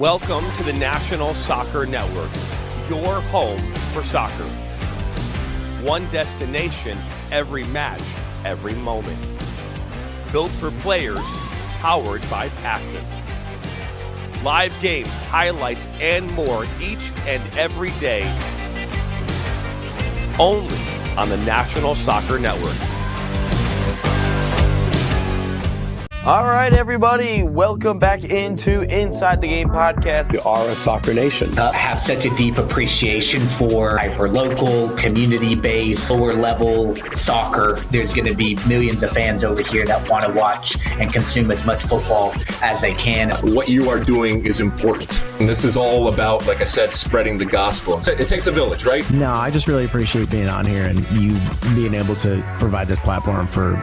Welcome to the National Soccer Network, your home for soccer. One destination, every match, every moment. Built for players, powered by passion. Live games, highlights, and more each and every day. Only on the National Soccer Network. All right, everybody, welcome back into Inside the Game podcast. We are a soccer nation. Have such a deep appreciation for hyper-local, community-based, lower-level soccer. There's going to be millions of fans over here that want to watch and consume as much football as they can. What you are doing is important. And this is all about, like I said, spreading the gospel. It takes a village, right? No, I just really appreciate being on here and you being able to provide this platform for,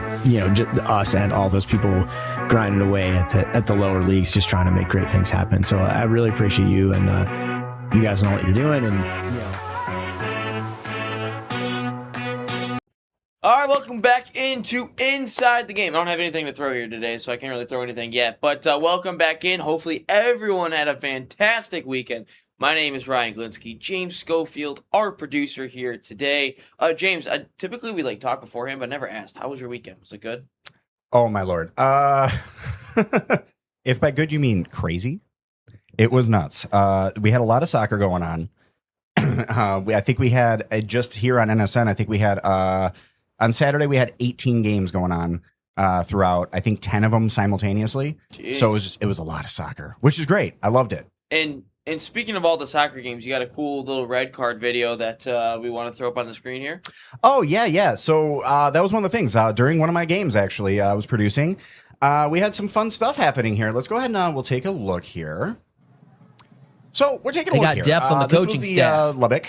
us and all those people grinding away at the lower leagues, just trying to make great things happen. So I really appreciate you and you guys know what you're doing. And All right, welcome back into Inside the Game. I don't have anything to throw here today, so I can't really throw anything yet. But welcome back in. Hopefully everyone had a fantastic weekend. My name is Ryan Glinsky. James Schofield, our producer here today. James, typically we talk beforehand, but never asked. How was your weekend? Was it good? Oh, my Lord. If by good you mean crazy, it was nuts. We had a lot of soccer going on. I think we had, just here on NSN, I think we had, on Saturday, we had 18 games going on throughout, I think 10 of them simultaneously. Jeez. So it was a lot of soccer, which is great. I loved it. And speaking of all the soccer games, you got a cool little red card video that we want to throw up on the screen here. Oh, yeah. So that was one of the things. During one of my games, actually, I was producing. We had some fun stuff happening here. Let's go ahead and we'll take a look here. So we're taking a look here. They got depth on the coaching staff. Lubbock.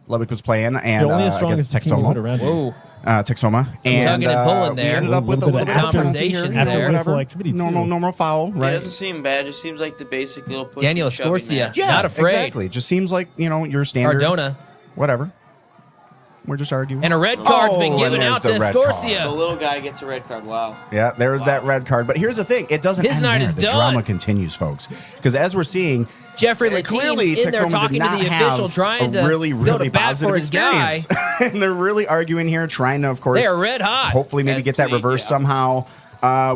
Lubbock was playing, and only as strong as against the team you put Texoma. around Whoa. Texoma. And tugging and pulling there. we ended up with a little bit of conversations penalty here. there. Whatever. Normal foul, It right? doesn't seem bad. It just seems like the basic little push Daniel and shoving Escorcia. match. Yeah, Not afraid. Exactly. Just seems like, your standard. Cardona. Whatever. We're just arguing. And a red card's been Oh, given and out to there's the red card. The Escorcia. little guy gets a red card. Wow. Yeah, there's that red card. But here's the thing. It doesn't His end night there. is The done. drama continues, folks. Because as we're seeing, Jeffrey clearly Latine in there Texoma did talking to not the official, have trying a to really go to bat positive for his guy. experience. And they're really arguing here, trying to, of course, They are red hot. hopefully maybe That's get that sweet, reversed yeah. somehow.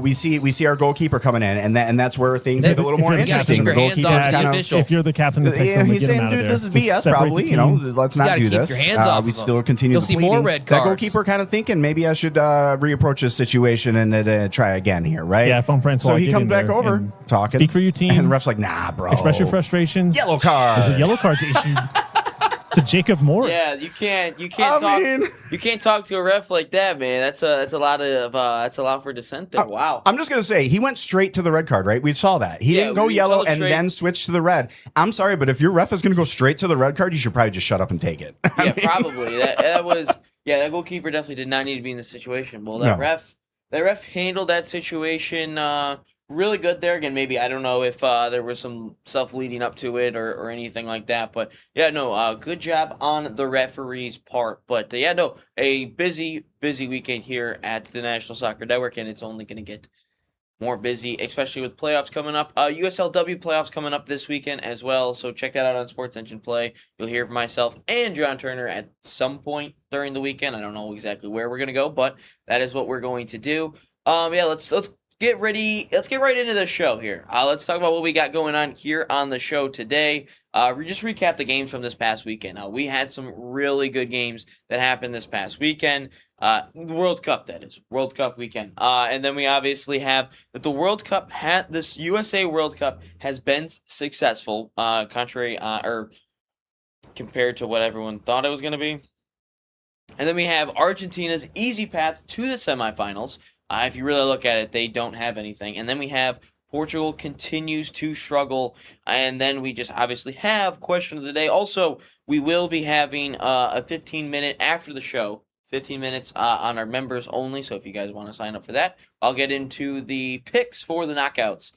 We see our goalkeeper coming in, and that's where things They- get a little more you gotta interesting. take The your hands goalkeeper's off the kind of official. If you're the captain that takes yeah, them, he's get him saying, out of dude, there. this is Just BS. separate Probably, the team. let's You not gotta do keep this. your hands off we of still him. continue You'll the see pleading. more red That cards. goalkeeper kind of thinking maybe I should reapproach this situation and try again here, right? Yeah, if I'm Francois, So he get comes in back there over, and talking. speak for your team. And the ref's like, nah, bro. Express your frustrations. Yellow card. There's a yellow card's issued to Jacob Moore. Yeah, you can't I talk. mean- You can't talk to a ref like that, man. That's a lot for dissent there. Wow. I'm just going to say, he went straight to the red card, right? We saw that. He Yeah, didn't go we yellow saw and straight- then switch to the red. I'm sorry, but if your ref is going to go straight to the red card, you should probably just shut up and take it. Yeah, probably. That goalkeeper definitely did not need to be in this situation. Well, that No. ref handled that situation really good there. Again, maybe I don't know if there was some stuff leading up to it or anything like that. But yeah, no, good job on the referee's part. But yeah, no, a busy weekend here at the National Soccer Network, and it's only going to get more busy, especially with playoffs coming up. USLW playoffs coming up this weekend as well, so check that out on Sports Engine Play. You'll hear from myself and John Turner at some point during the weekend. I don't know exactly where we're going to go, but that is what we're going to do. Let's get ready. Let's get right into the show here. Let's talk about what we got going on here on the show today. Just recap the games from this past weekend. We had some really good games that happened this past weekend. The World Cup, that is. World Cup weekend. And then we obviously have that the World Cup this USA World Cup has been successful, contrary or compared to what everyone thought it was going to be. And then we have Argentina's easy path to the semifinals. If you really look at it, they don't have anything. And then we have Portugal continues to struggle. And then we just obviously have question of the day. Also, we will be having a 15-minute after the show 15 minutes on our members only. So if you guys want to sign up for that, I'll get into the picks for the knockouts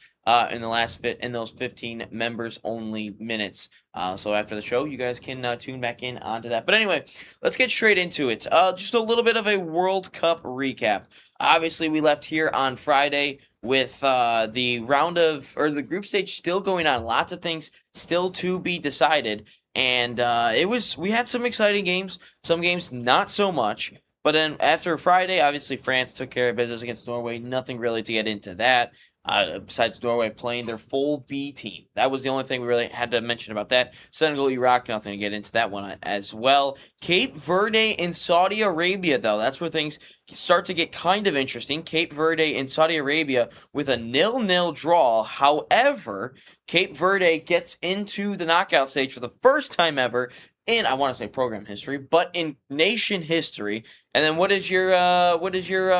in those 15 members only minutes. So after the show, you guys can tune back in onto that. But anyway, let's get straight into it. Just a little bit of a World Cup recap. Obviously, we left here on Friday with the group stage still going on. Lots of things still to be decided. And we had some exciting games, some games not so much. But then after Friday, obviously France took care of business against Norway. Nothing really to get into that. Besides Norway playing their full B team. That was the only thing we really had to mention about that. Senegal, Iraq, nothing to get into that one as well. Cape Verde and Saudi Arabia, though. That's where things start to get kind of interesting. Cape Verde and Saudi Arabia with a 0-0 draw. However, Cape Verde gets into the knockout stage for the first time ever in, I want to say program history, but in nation history. And then what is your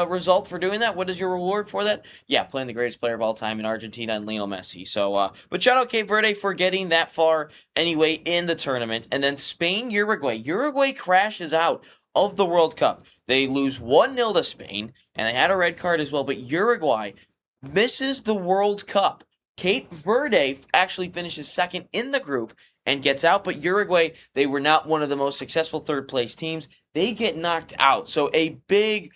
result for doing that? What is your reward for that? Yeah, playing the greatest player of all time in Argentina and Lionel Messi. So, but shout out Cape Verde for getting that far anyway in the tournament. And then Spain, Uruguay. Uruguay crashes out of the World Cup. They lose 1-0 to Spain, and they had a red card as well. But Uruguay misses the World Cup. Cape Verde actually finishes second in the group and gets out, but Uruguay, they were not one of the most successful third-place teams. They get knocked out. So a big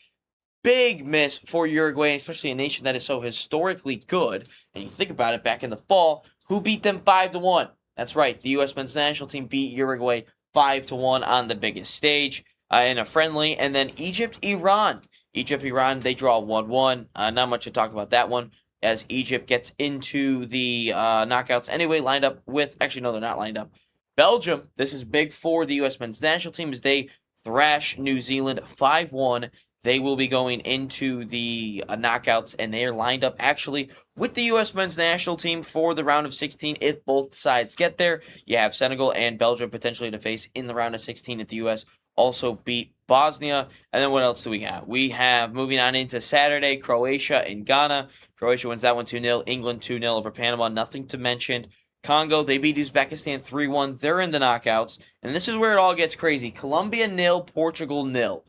miss for Uruguay, especially a nation that is so historically good. And you think about it, back in the fall, who beat them 5-1? That's right, the U.S. men's national team beat Uruguay 5-1 on the biggest stage in a friendly. And then Egypt-Iran. Egypt-Iran, they draw 1-1. Not much to talk about that one, as Egypt gets into the knockouts anyway, lined up with... Actually, no, they're not lined up. Belgium, this is big for the U.S. men's national team as they thrash New Zealand 5-1. They will be going into the knockouts, and they are lined up actually with the U.S. men's national team for the round of 16 if both sides get there. You have Senegal and Belgium potentially to face in the round of 16 if the U.S. also beat Bosnia. And then what else do we have? We have, moving on into Saturday, Croatia and Ghana. Croatia wins that one 2-0. England 2-0 over Panama. Nothing to mention. Congo, they beat Uzbekistan 3-1. They're in the knockouts. And this is where it all gets crazy. Colombia 0, Portugal 0.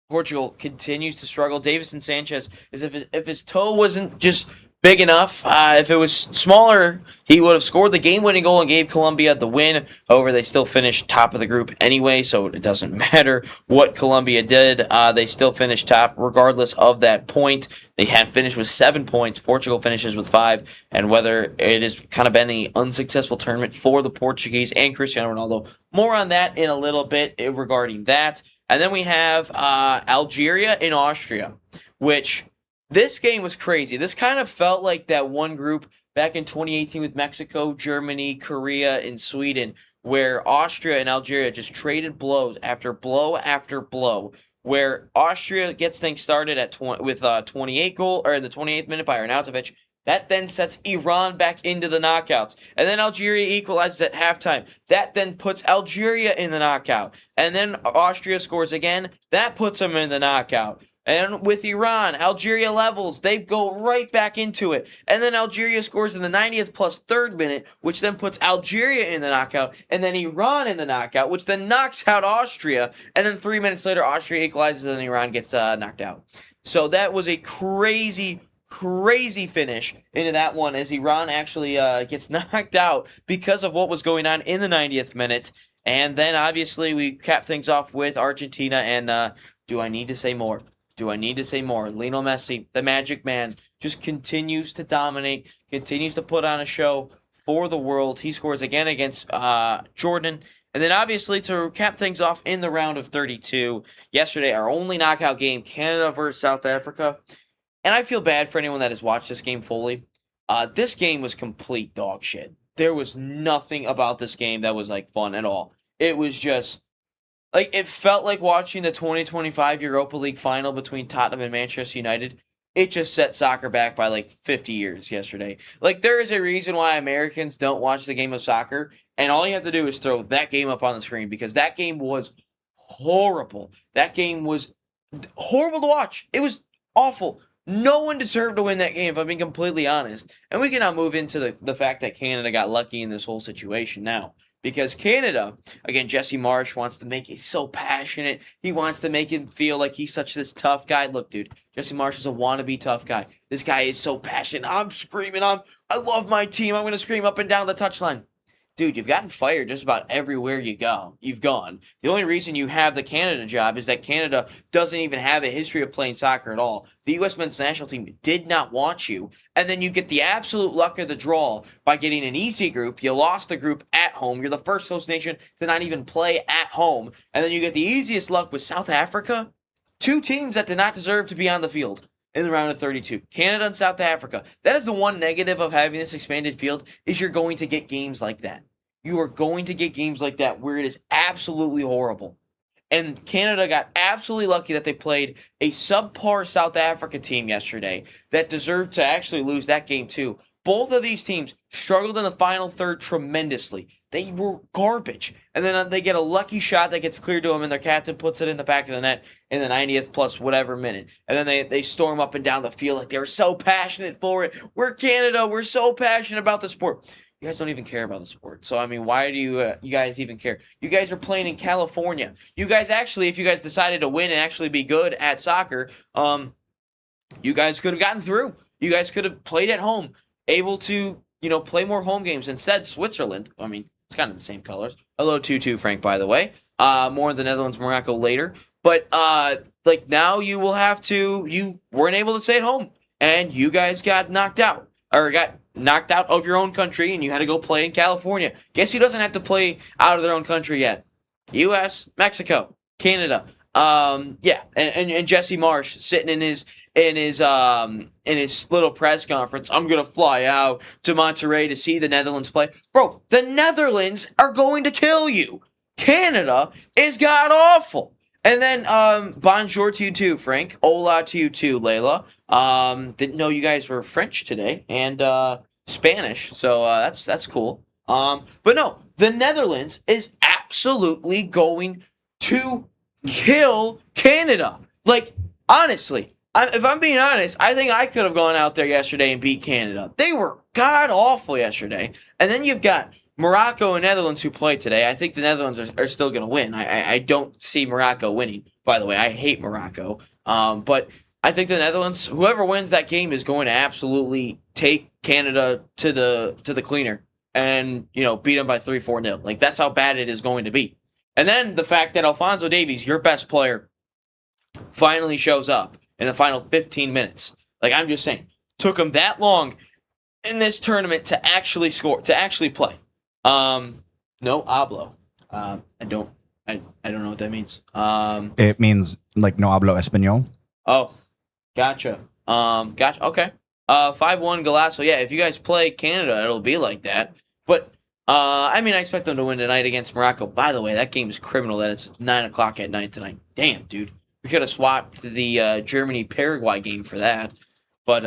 Portugal continues to struggle. Davison Sanchez, if his toe wasn't just big enough, if it was smaller, he would have scored the game-winning goal and gave Colombia the win. However, they still finished top of the group anyway, so it doesn't matter what Colombia did. They still finished top regardless of that point. They had finished with 7 points. Portugal finishes with 5. And whether it has kind of been an unsuccessful tournament for the Portuguese and Cristiano Ronaldo, more on that in a little bit regarding that. And then we have Algeria and Austria, which this game was crazy. This kind of felt like that one group back in 2018 with Mexico, Germany, Korea, and Sweden, where Austria and Algeria just traded blows after blow after blow, where Austria gets things started with 28 goal, or in the 28th minute by Arnautovic. That then sets Iran back into the knockouts. And then Algeria equalizes at halftime. That then puts Algeria in the knockout. And then Austria scores again. That puts them in the knockout. And with Iran, Algeria levels. They go right back into it. And then Algeria scores in the 90th plus 3rd minute, which then puts Algeria in the knockout. And then Iran in the knockout, which then knocks out Austria. And then 3 minutes later, Austria equalizes and Iran gets knocked out. So that was a crazy finish into that one, as Iran actually gets knocked out because of what was going on in the 90th minute. And then obviously we cap things off with Argentina, and do I need to say more? Lionel Messi, the magic man, just continues to dominate, continues to put on a show for the world. He scores again against Jordan. And then obviously to cap things off in the round of 32, yesterday our only knockout game, Canada versus South Africa. And I feel bad for anyone that has watched this game fully. This game was complete dog shit. There was nothing about this game that was like fun at all. It was just like, it felt like watching the 2025 Europa League final between Tottenham and Manchester United. It just set soccer back by like 50 years yesterday. Like, there is a reason why Americans don't watch the game of soccer, and all you have to do is throw that game up on the screen, because that game was horrible. That game was horrible to watch. It was awful. No one deserved to win that game, if I'm being completely honest. And we can now move into the fact that Canada got lucky in this whole situation now. because Canada, again, Jesse Marsh wants to make it so passionate. He wants to make him feel like he's such this tough guy. Look, dude, Jesse Marsh is a wannabe tough guy. This guy is so passionate. I'm screaming. I love my team. I'm going to scream up and down the touchline. Dude, you've gotten fired just about everywhere you go. You've gone. The only reason you have the Canada job is that Canada doesn't even have a history of playing soccer at all. The U.S. men's national team did not want you. And then you get the absolute luck of the draw by getting an easy group. You lost the group at home. You're the first host nation to not even play at home. And then you get the easiest luck with South Africa. 2 teams that did not deserve to be on the field in the round of 32. Canada and South Africa. That is the one negative of having this expanded field, is you're going to get games like that. You are going to get games like that where it is absolutely horrible. And Canada got absolutely lucky that they played a subpar South Africa team yesterday that deserved to actually lose that game too. Both of these teams struggled in the final third tremendously. They were garbage. And then they get a lucky shot that gets cleared to them, and their captain puts it in the back of the net in the 90th plus whatever minute. And then they storm up and down the field like they were so passionate for it. We're Canada. We're so passionate about the sport. You guys don't even care about the sport. So, I mean, why do you guys even care? You guys are playing in California. You guys actually, if you guys decided to win and actually be good at soccer, you guys could have gotten through. You guys could have played at home, able to, play more home games. Instead, Switzerland, I mean, it's kind of the same colors. Hello, 2-2, Frank, by the way. More on the Netherlands, Morocco later. But, now you weren't able to stay at home. And you guys got knocked out. Or got knocked out of your own country, and you had to go play in California. Guess who doesn't have to play out of their own country yet? U.S., Mexico, Canada. And Jesse Marsh sitting in his little press conference. I'm gonna fly out to Monterrey to see the Netherlands play. Bro, the Netherlands are going to kill you. Canada is god awful. And then bonjour to you too, Frank. Hola to you too, Layla. Didn't know you guys were French today and Spanish, so that's cool. But no, the Netherlands is absolutely going to kill Canada. Like, honestly, if I'm being honest, I think I could have gone out there yesterday and beat Canada. They were god awful yesterday. And then you've got Morocco and Netherlands who play today. I think the Netherlands are still going to win. I don't see Morocco winning, by the way. I hate Morocco. But I think the Netherlands, whoever wins that game, is going to absolutely take Canada to the cleaner and, beat them by 3-4-0. Like, that's how bad it is going to be. And then the fact that Alphonso Davies, your best player, finally shows up in the final 15 minutes. Like, I'm just saying, took him that long in this tournament to actually score, to actually play. No hablo. I don't know what that means. It means like no hablo español. Oh, gotcha. Gotcha. Okay. 5-1 Golasso. Yeah, if you guys play Canada, it'll be like that. But I expect them to win tonight against Morocco. By the way, that game is criminal that it's 9:00 at night tonight. Damn, dude. We could have swapped the Germany-Paraguay game for that. But,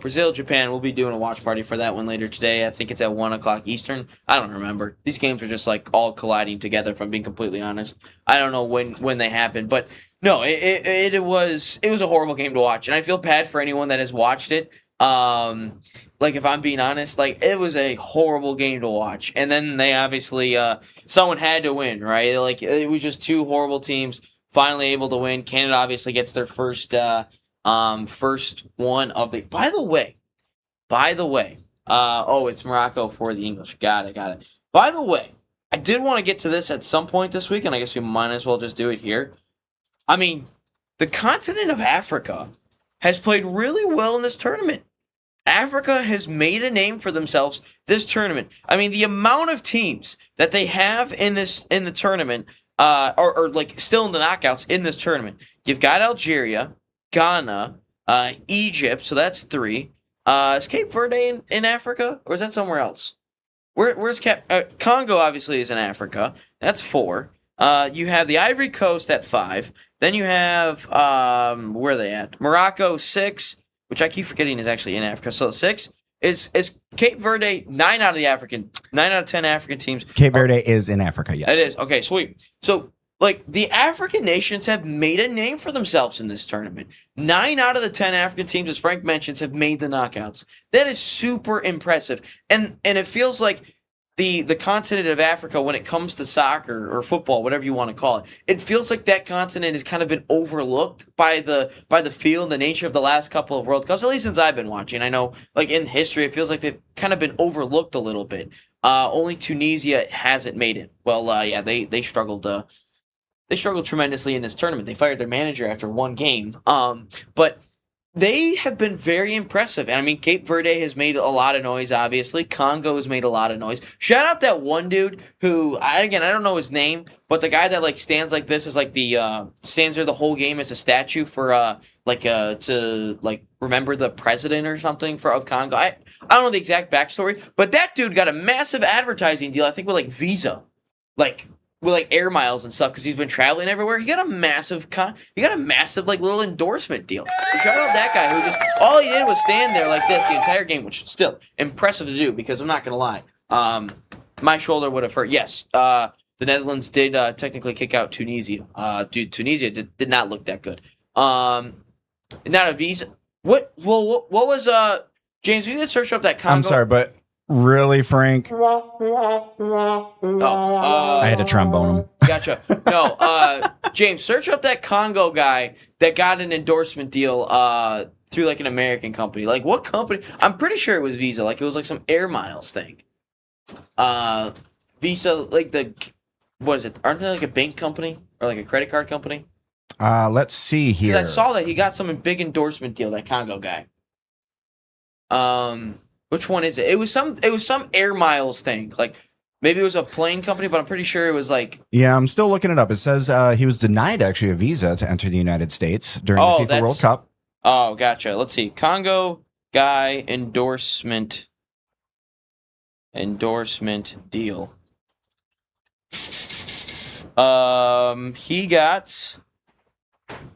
Brazil-Japan, we'll be doing a watch party for that one later today. I think it's at 1:00 Eastern. I don't remember. These games are just, all colliding together, if I'm being completely honest. I don't know when they happened. But, no, it was a horrible game to watch. And I feel bad for anyone that has watched it. If I'm being honest, it was a horrible game to watch. And then they obviously, someone had to win, right? It was just 2 horrible teams finally able to win. Canada obviously gets their first one of the. By the way, it's Morocco for the English. Got it. By the way, I did want to get to this at some point this week, and I guess we might as well just do it here. The continent of Africa has played really well in this tournament. Africa has made a name for themselves this tournament. The amount of teams that they have in the tournament, or still in the knockouts in this tournament. You've got Algeria, Ghana, Egypt, so that's 3. Is Cape Verde in Africa, or is that somewhere else? Where's Congo? Obviously is in Africa. That's 4. You have the Ivory Coast at 5. Then you have where are they at? Morocco 6, which I keep forgetting is actually in Africa. So 6 is Cape Verde. 9 out of 10 African teams. Cape Verde is in Africa. Yes, it is. Okay, sweet. So. The African nations have made a name for themselves in this tournament. 9 out of the 10 African teams, as Frank mentions, have made the knockouts. That is super impressive. And it feels like the continent of Africa, when it comes to soccer or football, whatever you want to call it, it feels like that continent has kind of been overlooked by the feel and the nature of the last couple of World Cups, at least since I've been watching. I know, like, in history, it feels like they've kind of been overlooked a little bit. Only Tunisia hasn't made it. Well, yeah, they struggled. They struggled tremendously in this tournament. They fired their manager after one game. But they have been very impressive. And I mean, Cape Verde has made a lot of noise, obviously. Congo has made a lot of noise. Shout out that one dude who, I don't know his name, but the guy that like stands like this is like the, stands there the whole game as a statue for, to like remember the president or something of Congo. I don't know the exact backstory, but that dude got a massive advertising deal, I think with like Visa. With like air miles and stuff because he's been traveling everywhere. He got a massive like little endorsement deal. So shout out that guy who just all he did was stand there like this the entire game, which is still impressive to do because I'm not gonna lie. My shoulder would have hurt. Yes, the Netherlands did technically kick out Tunisia. Tunisia did not look that good. Not a visa. What was James? You can search up that Congo. I'm sorry, but really, Frank? I had to trombone him. Gotcha. No, James, search up that Congo guy that got an endorsement deal through like an American company. Like what company? I'm pretty sure it was Visa. Like it was like some air miles thing. Visa, like what is it? Aren't they like a bank company or like a credit card company? Let's see here. Because I saw that he got some big endorsement deal. That Congo guy. Which one is it? It was some air miles thing. Like maybe it was a plane company, but I'm pretty sure it was like. Yeah, I'm still looking it up. It says he was denied actually a visa to enter the United States during the FIFA World Cup. Oh, gotcha. Let's see. Congo guy endorsement deal. He got.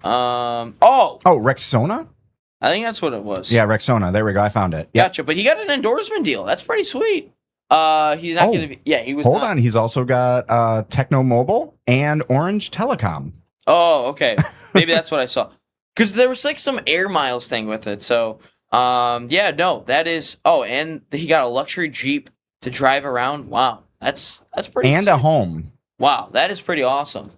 Oh, Rexona? I think that's what it was. Yeah, Rexona. There we go. I found it. Yep. Gotcha. But he got an endorsement deal. That's pretty sweet. He's not going to be. Yeah, he was. Hold on. He's also got Techno Mobile and Orange Telecom. Oh, okay. Maybe that's what I saw. Because there was like some air miles thing with it. So, yeah, no, that is. Oh, and he got a luxury Jeep to drive around. Wow, that's pretty. And sweet. a home. Wow, that is pretty awesome.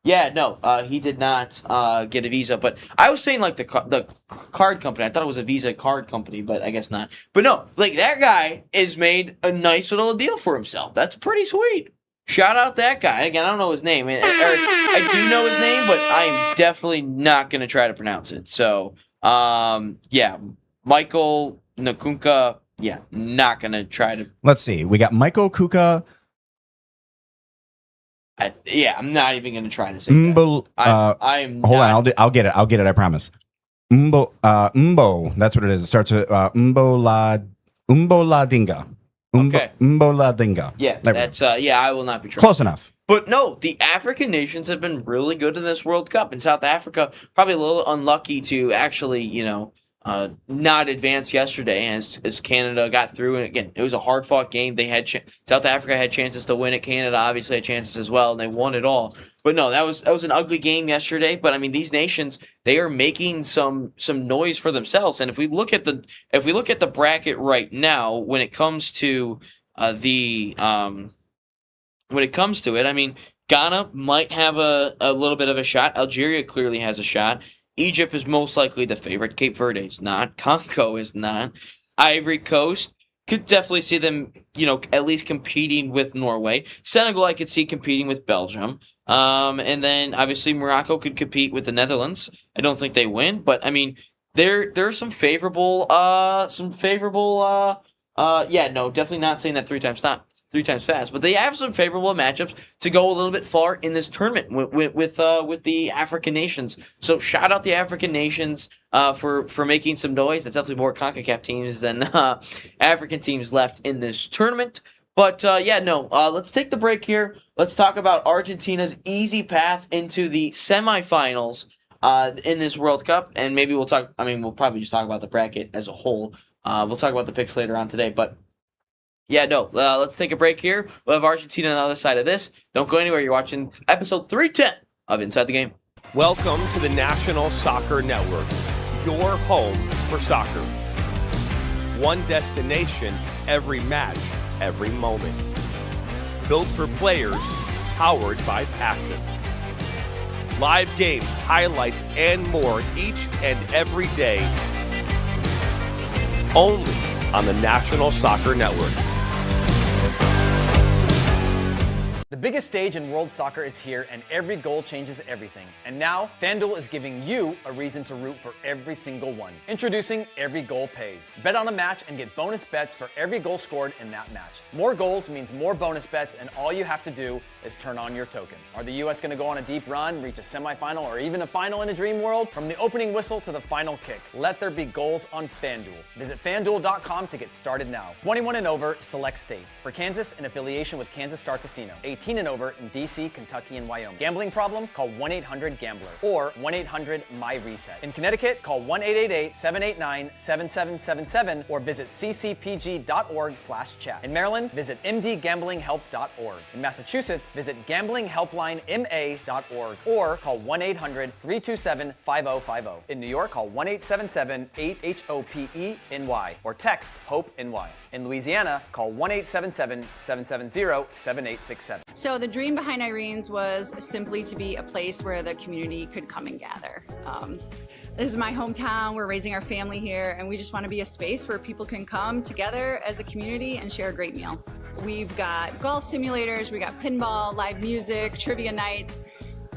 Yeah, no, he did not get a visa, but I was saying like the card company. I thought it was a Visa card company, but I guess not. But no, like that guy has made a nice little deal for himself. That's pretty sweet. Shout out that guy. Again, I don't know his name. I do know his name, but I'm definitely not going to try to pronounce it. So, yeah, Michael Nkunku. Yeah, not going to try to. Let's see. We got Michael Kuka. I'm not even going to try to say that. I am. Hold on, I'll get it. I'll get it. I promise. Mbo. That's what it is. It starts with Mbola Dinga. Okay. Mbola Dinga. Yeah, that's. I will not be trying. Close enough. But no, the African nations have been really good in this World Cup. And South Africa probably a little unlucky to actually, not advance yesterday as Canada got through. And again, it was a hard fought game. They had South Africa had chances to win it. Canada obviously had chances as well, and they won it all. But no, that was an ugly game yesterday. But I mean, these nations, they are making some noise for themselves. And if we look at the bracket right now, when it comes to it, I mean, Ghana might have a little bit of a shot. Algeria clearly has a shot. Egypt is most likely the favorite. Cape Verde is not. Congo is not. Ivory Coast could definitely see them, at least competing with Norway. Senegal, I could see competing with Belgium. And then obviously Morocco could compete with the Netherlands. I don't think they win, but I mean, there are some favorable. Definitely not saying that three times fast, but they have some favorable matchups to go a little bit far in this tournament with the African nations. So shout out the African nations for making some noise. There's definitely more CONCACAF teams than African teams left in this tournament. But let's take the break here. Let's talk about Argentina's easy path into the semifinals in this World Cup, and maybe we'll probably just talk about the bracket as a whole. We'll talk about the picks later on today, but. Let's take a break here. We'll have Argentina on the other side of this. Don't go anywhere. You're watching episode 310 of Inside the Game. Welcome to the National Soccer Network, your home for soccer. One destination, every match, every moment. Built for players, powered by passion. Live games, highlights, and more each and every day. Only on the National Soccer Network. The biggest stage in world soccer is here, and every goal changes everything. And now, FanDuel is giving you a reason to root for every single one. Introducing Every Goal Pays. Bet on a match and get bonus bets for every goal scored in that match. More goals means more bonus bets, and all you have to do is turn on your token. Are the U.S. going to go on a deep run, reach a semifinal, or even a final in a dream world? From the opening whistle to the final kick, let there be goals on FanDuel. Visit FanDuel.com to get started now. 21 and over, select states. For Kansas, in affiliation with Kansas Star Casino. 18 and over in D.C., Kentucky, and Wyoming. Gambling problem? Call 1-800-GAMBLER or 1-800-MY-RESET. In Connecticut, call 1-888-789-7777 or visit ccpg.org/chat. In Maryland, visit mdgamblinghelp.org. In Massachusetts, visit gamblinghelplinema.org or call 1-800-327-5050. In New York, call 1-877-8-HOPE-NY or text HOPE-NY. In Louisiana, call 1-877-770-7867. So the dream behind Irene's was simply to be a place where the community could come and gather. This is my hometown, we're raising our family here, and we just want to be a space where people can come together as a community and share a great meal. We've got golf simulators, we got pinball, live music, trivia nights,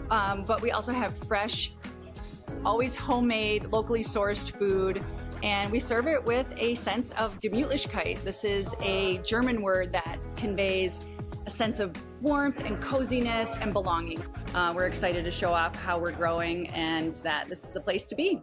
but we also have fresh, always homemade, locally sourced food, and we serve it with a sense of Gemütlichkeit. This is a German word that conveys a sense of warmth and coziness and belonging. We're excited to show off how we're growing and that this is the place to be.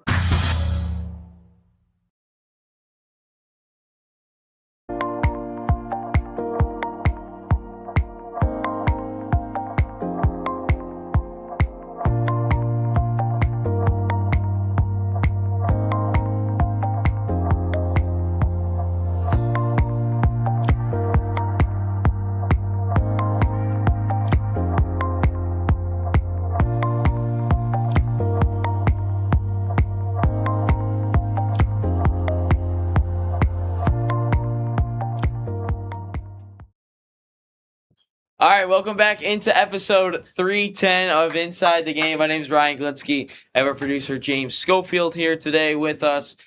All right, welcome back into episode 310 of Inside the Game. My name is Ryan Glinsky. I have our producer James Schofield here today with us.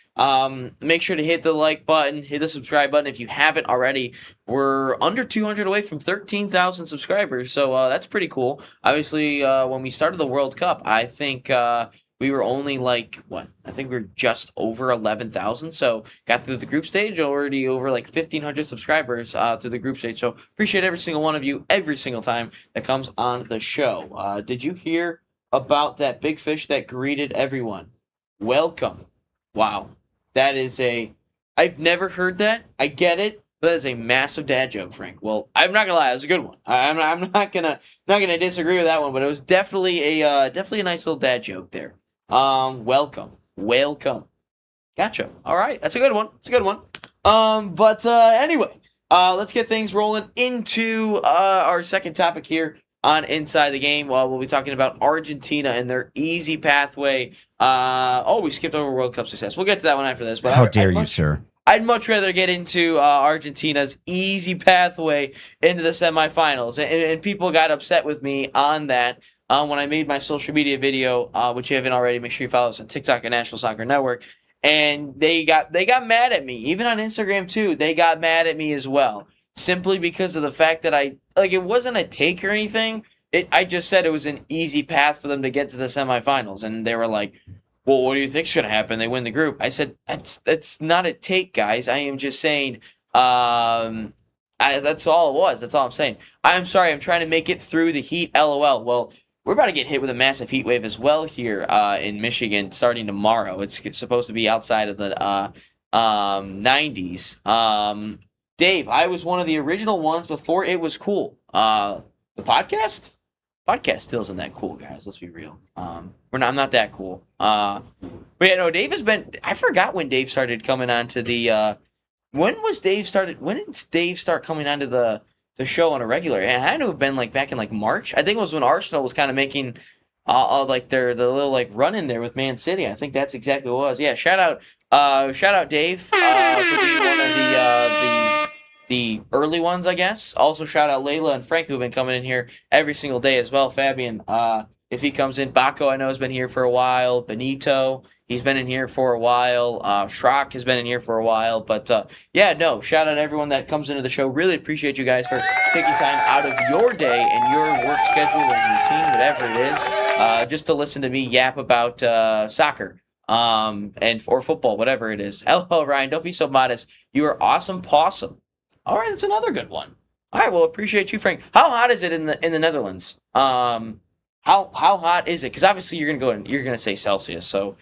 Make sure to hit the like button, hit the subscribe button if you haven't already. We're under 200 away from 13,000 subscribers, so that's pretty cool. Obviously, when we started the World Cup, I think we were only I think we were just over 11,000. So got through the group stage, already over 1,500 subscribers to the group stage. So appreciate every single one of you every single time that comes on the show. Did you hear about that big fish that greeted everyone? Welcome. Wow. That is I've never heard that. I get it. But that is a massive dad joke, Frank. Well, I'm not gonna lie, it was a good one. I'm not gonna disagree with that one, but it was definitely a nice little dad joke there. Welcome. Gotcha. All right, that's a good one. But anyway, let's get things rolling into our second topic here on Inside the Game. We'll be talking about Argentina and their easy pathway. We skipped over World Cup success. We'll get to that one after this. But How dare you, sir? I'd much rather get into Argentina's easy pathway into the semifinals. And people got upset with me on that when I made my social media video, which you haven't already. Make sure you follow us on TikTok and National Soccer Network. And they got mad at me. Even on Instagram, too. They got mad at me as well. Simply because of the fact that it wasn't a take or anything. I just said it was an easy path for them to get to the semifinals. And they were like, well, what do you think's going to happen? They win the group. I said, that's not a take, guys. I am just saying, that's all it was. That's all I'm saying. I'm sorry. I'm trying to make it through the heat. LOL. Well, we're about to get hit with a massive heat wave as well here in Michigan starting tomorrow. It's supposed to be outside of the 90s. Dave, I was one of the original ones before it was cool. The podcast still isn't that cool, guys. Let's be real. I'm not that cool. But yeah, no, Dave has been. I forgot when Dave started coming onto the. When did Dave start coming onto the show on a regular? And it had to have been back in March. I think it was when Arsenal was kind of making the little run in there with Man City. I think that's exactly what it was. Yeah, shout out Dave for being one of the early ones, I guess. Also, shout out Layla and Frank, who've been coming in here every single day as well. Fabian, if he comes in, Baco, I know, has been here for a while. Benito, he's been in here for a while. Schrock has been in here for a while. But yeah, no, shout out to everyone that comes into the show. Really appreciate you guys for taking time out of your day and your work schedule and routine, whatever it is, just to listen to me yap about soccer. Or football, whatever it is. Hello, Ryan. Don't be so modest. You are awesome, possum. All right, that's another good one. All right, well, appreciate you, Frank. How hot is it in the Netherlands? How hot is it? Because obviously you're gonna say Celsius. So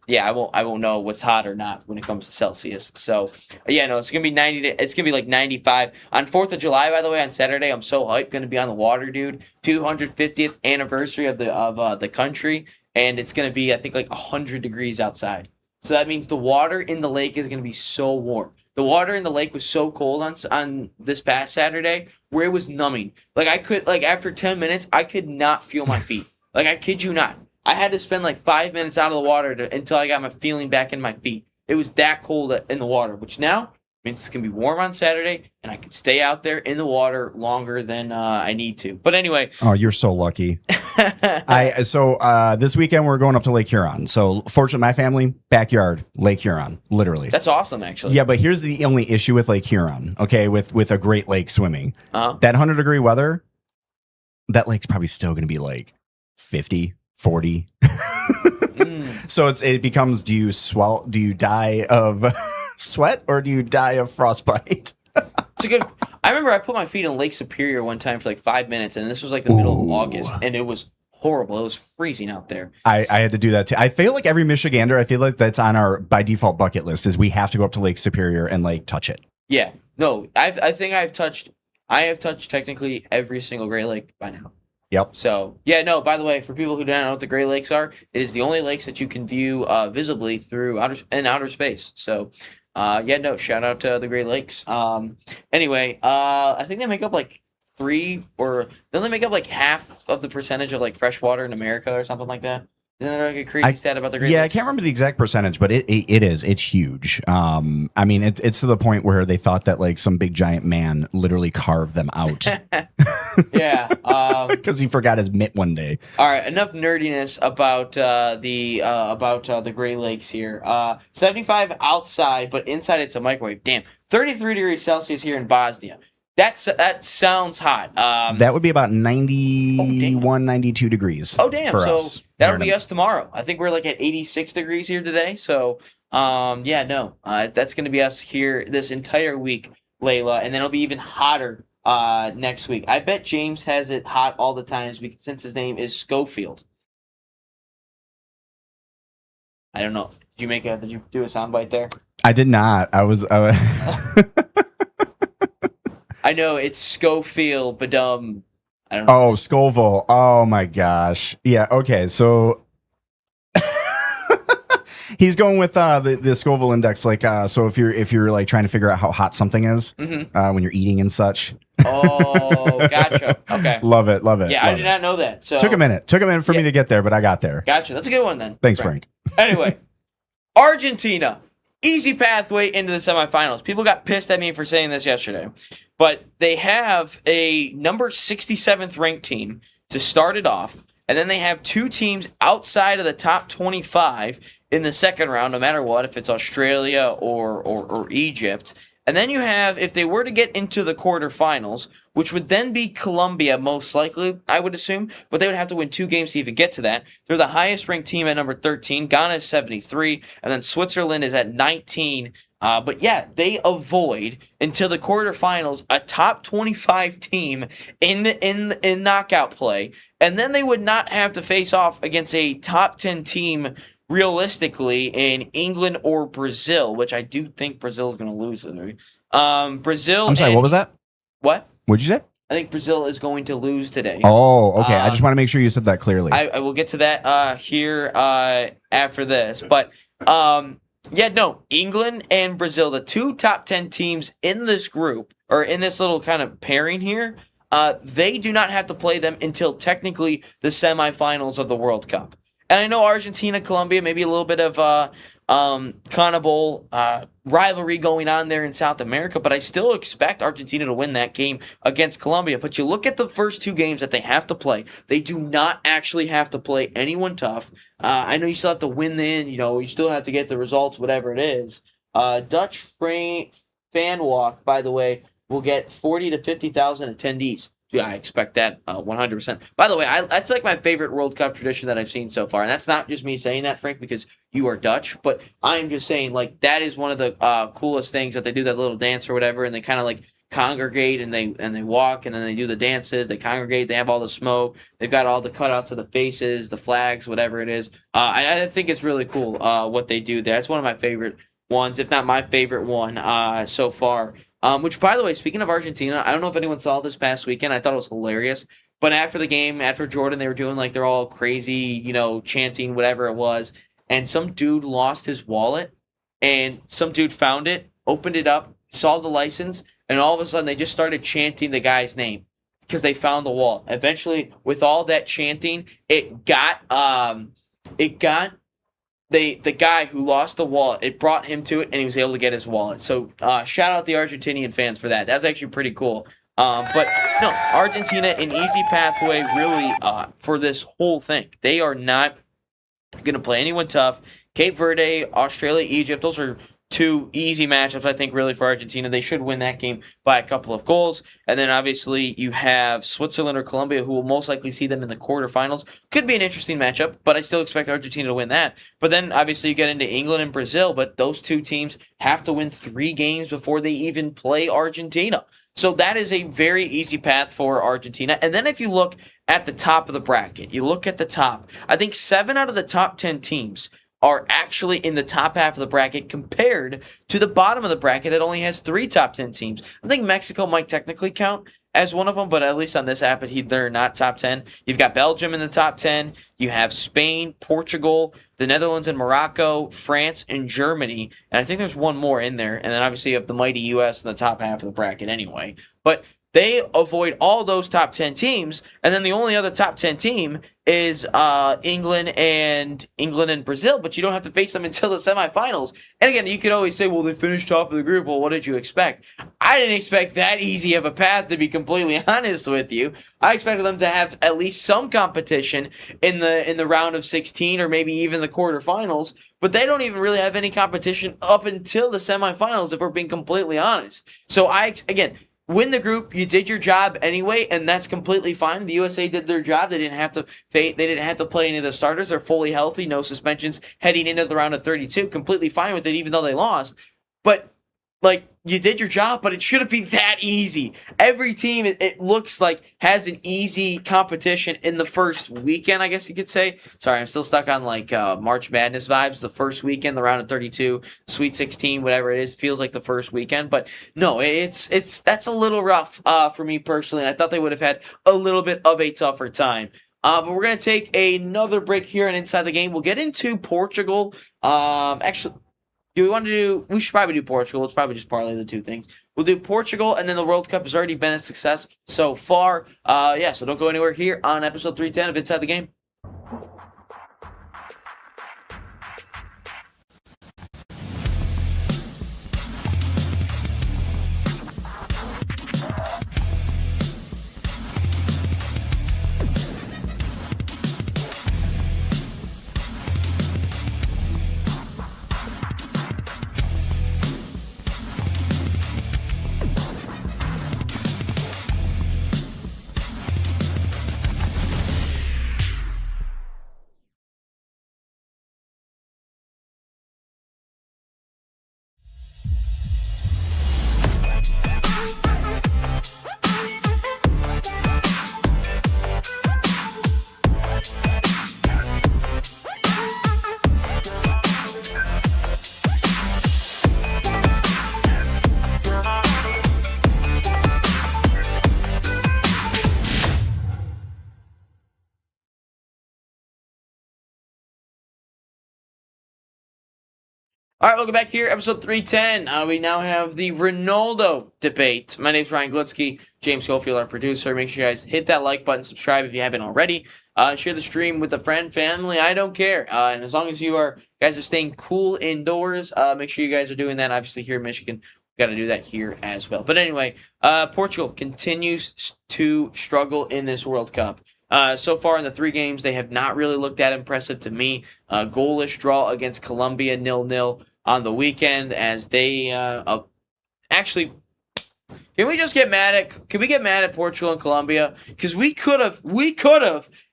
yeah, I won't know what's hot or not when it comes to Celsius. So yeah, no, it's gonna be 90. It's gonna be like 95 on 4th of July. By the way, on Saturday, I'm so hyped. Gonna be on the water, dude. 250th anniversary of the country, and it's gonna be, I think, like 100 degrees outside. So that means the water in the lake is gonna be so warm. The water in the lake was so cold on this past Saturday where it was numbing. Like I could, like after 10 minutes, I could not feel my feet. Like I kid you not. I had to spend like 5 minutes out of the water until I got my feeling back in my feet. It was that cold in the water, which now means it's going to be warm on Saturday and I can stay out there in the water longer than I need to. But anyway. Oh, you're so lucky. This weekend we're going up to Lake Huron. So fortunately, my family, backyard, Lake Huron, literally. That's awesome, actually. Yeah, but here's the only issue with Lake Huron, okay, with a Great Lake swimming. Uh-huh. That 100-degree weather, that lake's probably still going to be like 50, 40. So it becomes, do you die of sweat or do you die of frostbite? It's a good. I remember I put my feet in Lake Superior one time for like 5 minutes, and this was like the middle of August, and it was horrible. It was freezing out there. I had to do that too. I feel like every Michigander, I feel like that's on our by default bucket list is we have to go up to Lake Superior and like touch it. Yeah. No, I have touched technically every single Great Lake by now. Yep. So yeah, no. By the way, for people who don't know what the Great Lakes are, it is the only lakes that you can view visibly through outer space. So. Yeah, no, shout out to the Great Lakes. Anyway, I think they make up like don't they make up like half of the percentage of like fresh water in America or something like that? Isn't there like a crazy stat about the Great Lakes? Yeah, I can't remember the exact percentage, but it's huge. I mean, it's to the point where they thought that like some big giant man literally carved them out. Yeah, because he forgot his mitt one day. All right, enough nerdiness about the Great Lakes here. 75 outside, but inside it's a microwave. Damn, 33 degrees Celsius here in Bosnia. That sounds hot. That would be about 91, 92 degrees. Oh, damn. For so us. that'll be us tomorrow. I think we're like at 86 degrees here today. So, yeah, no, that's going to be us here this entire week, Layla. And then it'll be even hotter next week. I bet James has it hot all the time since his name is Schofield. I don't know. Did you do a soundbite there? I did not. I was. I know it's Schofield, but I don't know. Oh, Scoville. Oh my gosh. Yeah. Okay. So he's going with the Scoville index. Like, so if you're like trying to figure out how hot something is when you're eating and such. Oh, gotcha. Okay. Love it. Yeah, I did not know that. So took a minute for me to get there, but I got there. Gotcha. That's a good one then. Thanks, Frank. Anyway, Argentina. Easy pathway into the semifinals. People got pissed at me for saying this yesterday. But they have a number 67th ranked team to start it off. And then they have two teams outside of the top 25 in the second round, no matter what, if it's Australia or Egypt. And then you have, if they were to get into the quarterfinals, which would then be Colombia most likely, I would assume, but they would have to win 2 games to even get to that. They're the highest ranked team at number 13. Ghana is 73, and then Switzerland is at 19. But yeah, they avoid until the quarterfinals a top 25 team in knockout play, and then they would not have to face off against a top 10 team realistically in England or Brazil, which I do think Brazil is going to lose. Brazil. I'm sorry. What was that? What? What'd you say? I think Brazil is going to lose today. Oh, okay. I just want to make sure you said that clearly. I will get to that here after this, but. Yeah, no, England and Brazil, the two top 10 teams in this group, or in this little kind of pairing here, they do not have to play them until technically the semifinals of the World Cup. And I know Argentina, Colombia, maybe a little bit of CONMEBOL rivalry going on there in South America, but I still expect Argentina to win that game against Colombia. But you look at the first two games that they have to play. They do not actually have to play anyone tough. I know you still have to win you still have to get the results, whatever it is. Dutch fan walk, by the way, will get 40 to 50,000 attendees. Yeah, I expect that 100%. By the way, that's like my favorite World Cup tradition that I've seen so far. And that's not just me saying that, Frank, because you are Dutch. But I'm just saying, like, that is one of the coolest things that they do, that little dance or whatever. And they kind of, like, congregate and they walk and then they do the dances. They congregate. They have all the smoke. They've got all the cutouts of the faces, the flags, whatever it is. I think it's really cool what they do there. That's one of my favorite ones, if not my favorite one so far. Which, by the way, speaking of Argentina, I don't know if anyone saw this past weekend. I thought it was hilarious. But after the game, after Jordan, they were doing like they're all crazy, chanting, whatever it was. And some dude lost his wallet. And some dude found it, opened it up, saw the license. And all of a sudden, they just started chanting the guy's name because they found the wallet. Eventually, with all that chanting, it got the guy who lost the wallet, it brought him to it, and he was able to get his wallet. So shout out the Argentinian fans for that. That's actually pretty cool. But no, Argentina, an easy pathway really for this whole thing. They are not going to play anyone tough. Cape Verde, Australia, Egypt, those are two easy matchups, I think, really, for Argentina. They should win that game by a couple of goals. And then, obviously, you have Switzerland or Colombia, who will most likely see them in the quarterfinals. Could be an interesting matchup, but I still expect Argentina to win that. But then, obviously, you get into England and Brazil, but those two teams have to win 3 games before they even play Argentina. So that is a very easy path for Argentina. And then if you look at the top of the bracket, you look at the top, I think 7 out of the top 10 teams are actually in the top half of the bracket compared to the bottom of the bracket that only has 3 top 10 teams. I think Mexico might technically count as one of them, but at least on this app, they're not top 10. You've got Belgium in the top 10. You have Spain, Portugal, the Netherlands and Morocco, France, and Germany. And I think there's one more in there. And then obviously you have the mighty U.S. in the top half of the bracket anyway. But they avoid all those top 10 teams, and then the only other top 10 team is England and Brazil, but you don't have to face them until the semifinals. And again, you could always say, well, they finished top of the group. Well, what did you expect? I didn't expect that easy of a path, to be completely honest with you. I expected them to have at least some competition in the round of 16 or maybe even the quarterfinals, but they don't even really have any competition up until the semifinals, if we're being completely honest. So win the group. You did your job anyway, and that's completely fine. The USA did their job. They didn't have to play any of the starters. They're fully healthy, no suspensions heading into the round of 32. Completely fine with it, even though they lost. But you did your job, but it shouldn't be that easy. Every team, it looks like, has an easy competition in the first weekend, I guess you could say. Sorry, I'm still stuck on March Madness vibes. The first weekend, the round of 32, Sweet 16, whatever it is, feels like the first weekend. But no, that's a little rough for me personally. I thought they would have had a little bit of a tougher time. But we're going to take another break here and Inside the Game. We'll get into Portugal. Actually, we should probably do Portugal. Let's probably just parlay the two things. We'll do Portugal, and then the World Cup has already been a success so far. So don't go anywhere here on episode 310 of Inside the Game. All right, welcome back here, episode 310. We now have the Ronaldo debate. My name's Ryan Glutsky, James Schofield, our producer. Make sure you guys hit that like button, subscribe if you haven't already. Share the stream with a friend, family, I don't care. And as long as guys are staying cool indoors, make sure you guys are doing that. Obviously, here in Michigan, we've got to do that here as well. But anyway, Portugal continues to struggle in this World Cup. So far in the 3 games, they have not really looked that impressive to me. Goalless draw against Colombia, 0-0 on the weekend, as they actually. Can we get mad at Portugal and Colombia? Because we could have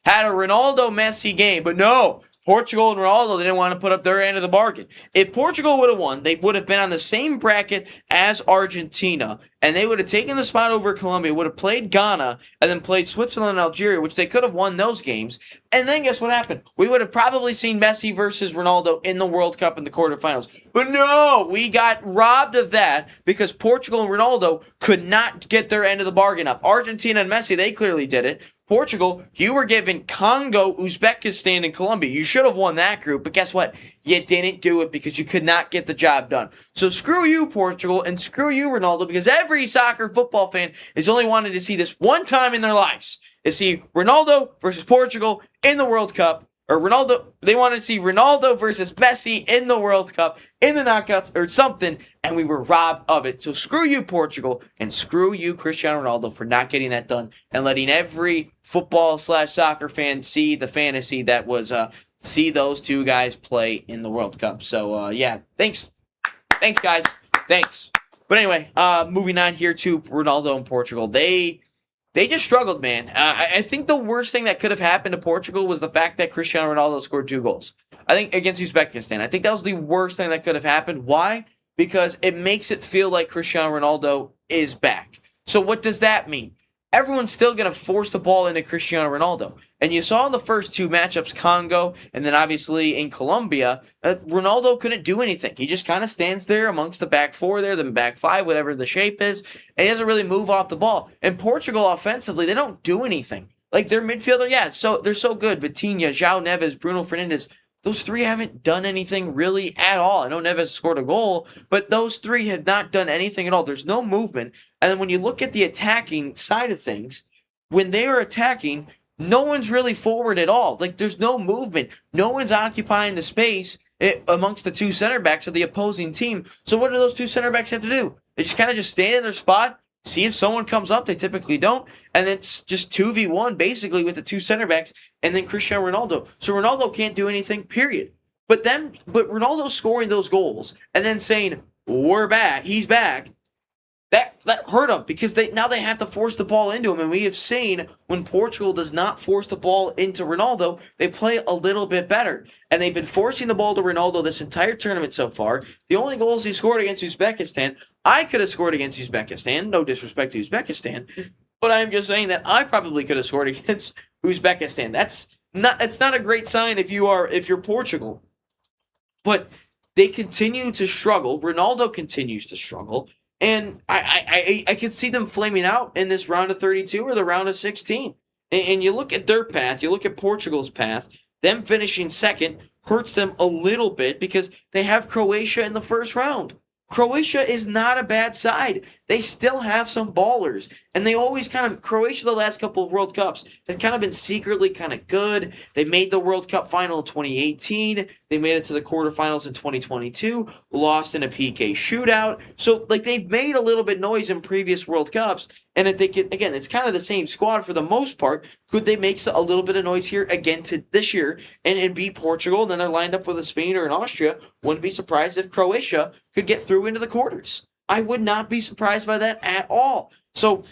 had a Ronaldo Messi game, but no. Portugal and Ronaldo didn't want to put up their end of the bargain. If Portugal would have won, they would have been on the same bracket as Argentina, and they would have taken the spot over Colombia, would have played Ghana, and then played Switzerland and Algeria, which they could have won those games. And then guess what happened? We would have probably seen Messi versus Ronaldo in the World Cup in the quarterfinals. But no, we got robbed of that because Portugal and Ronaldo could not get their end of the bargain up. Argentina and Messi, they clearly did it. Portugal, you were given Congo, Uzbekistan, and Colombia. You should have won that group, but guess what? You didn't do it because you could not get the job done. So screw you, Portugal, and screw you, Ronaldo, because every soccer football fan is only wanting to see this one time in their lives. Is see Ronaldo versus Portugal in the World Cup. Or they wanted to see Ronaldo versus Messi in the World Cup, in the knockouts, or something, and we were robbed of it. So screw you, Portugal, and screw you, Cristiano Ronaldo, for not getting that done and letting every football/soccer fan see the fantasy that was see those 2 guys play in the World Cup. So, yeah, thanks. Thanks, guys. Thanks. But anyway, moving on here to Ronaldo and Portugal. They just struggled, man. I think the worst thing that could have happened to Portugal was the fact that Cristiano Ronaldo scored 2 goals. I think against Uzbekistan. I think that was the worst thing that could have happened. Why? Because it makes it feel like Cristiano Ronaldo is back. So what does that mean? Everyone's still going to force the ball into Cristiano Ronaldo. And you saw in the first 2 matchups, Congo, and then obviously in Colombia, Ronaldo couldn't do anything. He just kind of stands there amongst the back 4 there, the back 5, whatever the shape is, and he doesn't really move off the ball. And Portugal, offensively, they don't do anything. Like, their midfielder, they're so good. Vitinha, João Neves, Bruno Fernandes, those 3 haven't done anything really at all. I know Neves scored a goal, but those 3 have not done anything at all. There's no movement. And then when you look at the attacking side of things, when they are attacking, no one's really forward at all. Like, there's no movement. No one's occupying the space amongst the 2 center backs of the opposing team. So what do those 2 center backs have to do? They just kind of just stand in their spot, see if someone comes up. They typically don't. And it's just 2v1 basically with the 2 center backs and then Cristiano Ronaldo. So Ronaldo can't do anything, period. But Ronaldo scoring those goals and then saying, we're back, he's back, that hurt them because now they have to force the ball into him. And we have seen when Portugal does not force the ball into Ronaldo, they play a little bit better. And they've been forcing the ball to Ronaldo this entire tournament so far. The only goals he scored against Uzbekistan, I could have scored against Uzbekistan. No disrespect to Uzbekistan. But I'm just saying that I probably could have scored against Uzbekistan. That's not a great sign if you're Portugal. But they continue to struggle. Ronaldo continues to struggle. And I could see them flaming out in this round of 32 or the round of 16. And you look at their path, you look at Portugal's path, them finishing second hurts them a little bit because they have Croatia in the first round. Croatia is not a bad side. They still have some ballers. And they always Croatia the last couple of World Cups has kind of been secretly kind of good. They made the World Cup final in 2018. They made it to the quarterfinals in 2022. Lost in a PK shootout. So, they've made a little bit noise in previous World Cups. And if they could, again, it's kind of the same squad for the most part. Could they make a little bit of noise here again this year and beat Portugal? And then they're lined up with a Spain or an Austria. Wouldn't be surprised if Croatia could get through into the quarters. I would not be surprised by that at all. So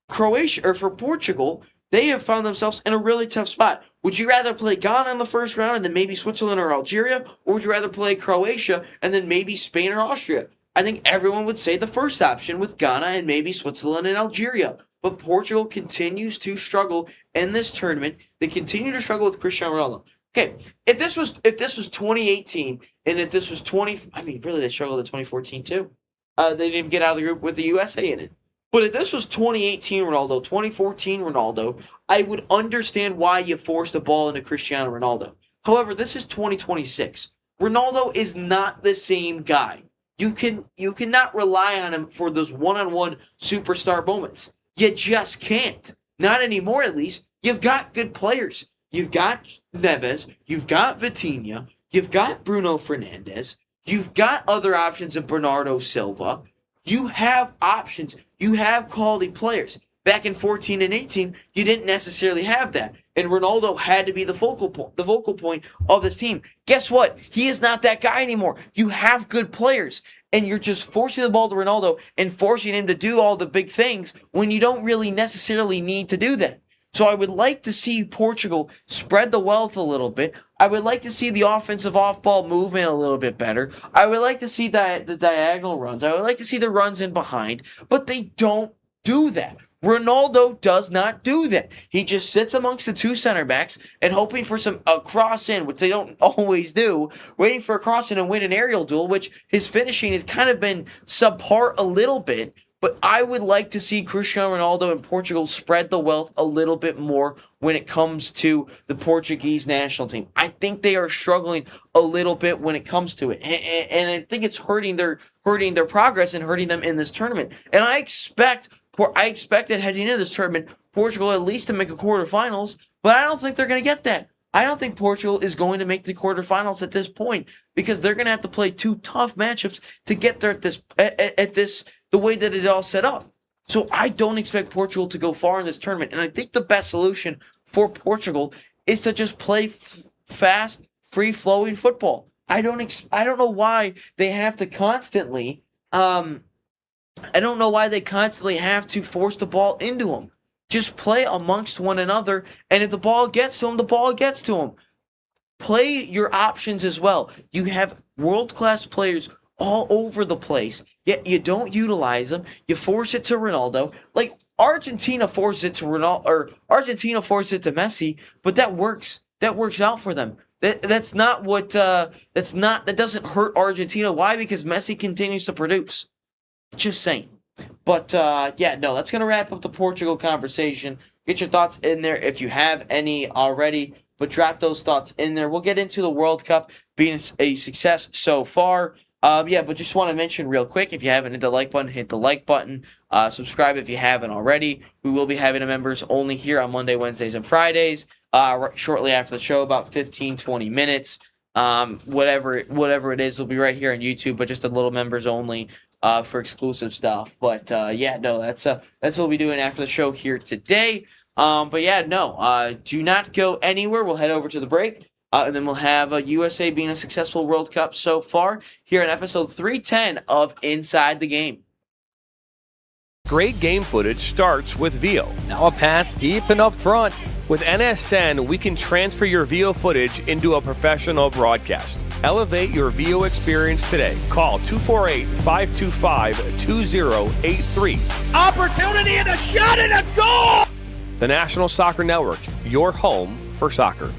for Portugal, they have found themselves in a really tough spot. Would you rather play Ghana in the first round and then maybe Switzerland or Algeria? Or would you rather play Croatia and then maybe Spain or Austria? I think everyone would say the first option with Ghana and maybe Switzerland and Algeria. But Portugal continues to struggle in this tournament. They continue to struggle with Cristiano Ronaldo. Okay, if this was 2018 and if this was really they struggled in 2014 too. They didn't get out of the group with the USA in it. But if this was 2018 Ronaldo, 2014 Ronaldo, I would understand why you forced the ball into Cristiano Ronaldo. However, this is 2026. Ronaldo is not the same guy. You cannot rely on him for those one-on-one superstar moments. You just can't. Not anymore, at least. You've got good players. You've got Neves. You've got Vitinha. You've got Bruno Fernandes. You've got other options in Bernardo Silva. You have options. You have quality players. Back in 14 and 18, you didn't necessarily have that. And Ronaldo had to be the focal point of this team. Guess what? He is not that guy anymore. You have good players, and you're just forcing the ball to Ronaldo and forcing him to do all the big things when you don't really necessarily need to do that. So I would like to see Portugal spread the wealth a little bit. I would like to see the offensive off-ball movement a little bit better. I would like to see the diagonal runs. I would like to see the runs in behind, but they don't do that. Ronaldo does not do that. He just sits amongst the two center backs and hoping for a cross in, which they don't always do, waiting for a cross in and win an aerial duel, which his finishing has kind of been subpar a little bit. But I would like to see Cristiano Ronaldo and Portugal spread the wealth a little bit more when it comes to the Portuguese national team. I think they are struggling a little bit when it comes to it. And I think it's hurting their progress and hurting them in this tournament. And I expected heading into this tournament, Portugal at least to make a quarterfinals, but I don't think they're going to get that. I don't think Portugal is going to make the quarterfinals at this point because they're going to have to play two tough matchups to get there at this the way that it's all set up. So I don't expect Portugal to go far in this tournament, and I think the best solution for Portugal is to just play fast, free-flowing football. I don't know why they have to constantly have to force the ball into them. Just play amongst one another, and if the ball gets to them, the ball gets to them. Play your options as well. You have world-class players all over the place, yet you don't utilize them. You force it to Ronaldo. Like Argentina forces it to Ronaldo, or Argentina forces it to Messi, but that works. That works out for them. That doesn't hurt Argentina. Why? Because Messi continues to produce. Just saying. But that's gonna wrap up the Portugal conversation. Get your thoughts in there if you have any already, but drop those thoughts in there. We'll get into the World Cup being a success so far. But just want to mention real quick, if you haven't hit the like button, hit the like button. Subscribe if you haven't already. We will be having a members only here on Monday, Wednesdays, and Fridays. Shortly after the show, about 15-20 minutes. Whatever it is, will be right here on YouTube, but just a little members only for exclusive stuff. But that's what we'll be doing after the show here today. Do not go anywhere. We'll head over to the break. And then we'll have USA being a successful World Cup so far here in episode 310 of Inside the Game. Great game footage starts with VIO. Now a pass deep and up front. With NSN, we can transfer your VIO footage into a professional broadcast. Elevate your VIO experience today. Call 248-525-2083. Opportunity and a shot and a goal! The National Soccer Network, your home for soccer.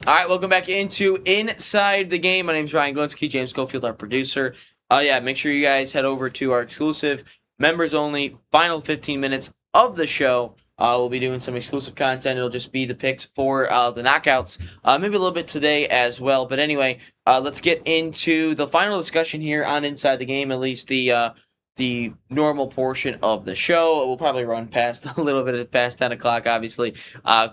All right, welcome back into Inside the Game. My name is Ryan Glinsky, James Schofield, our producer. Make sure you guys head over to our exclusive members-only final 15 minutes of the show. We'll be doing some exclusive content. It'll just be the picks for the knockouts, maybe a little bit today as well. But anyway, let's get into the final discussion here on Inside the Game, at least the the normal portion of the show. We'll probably run past a little bit past 10 o'clock, obviously.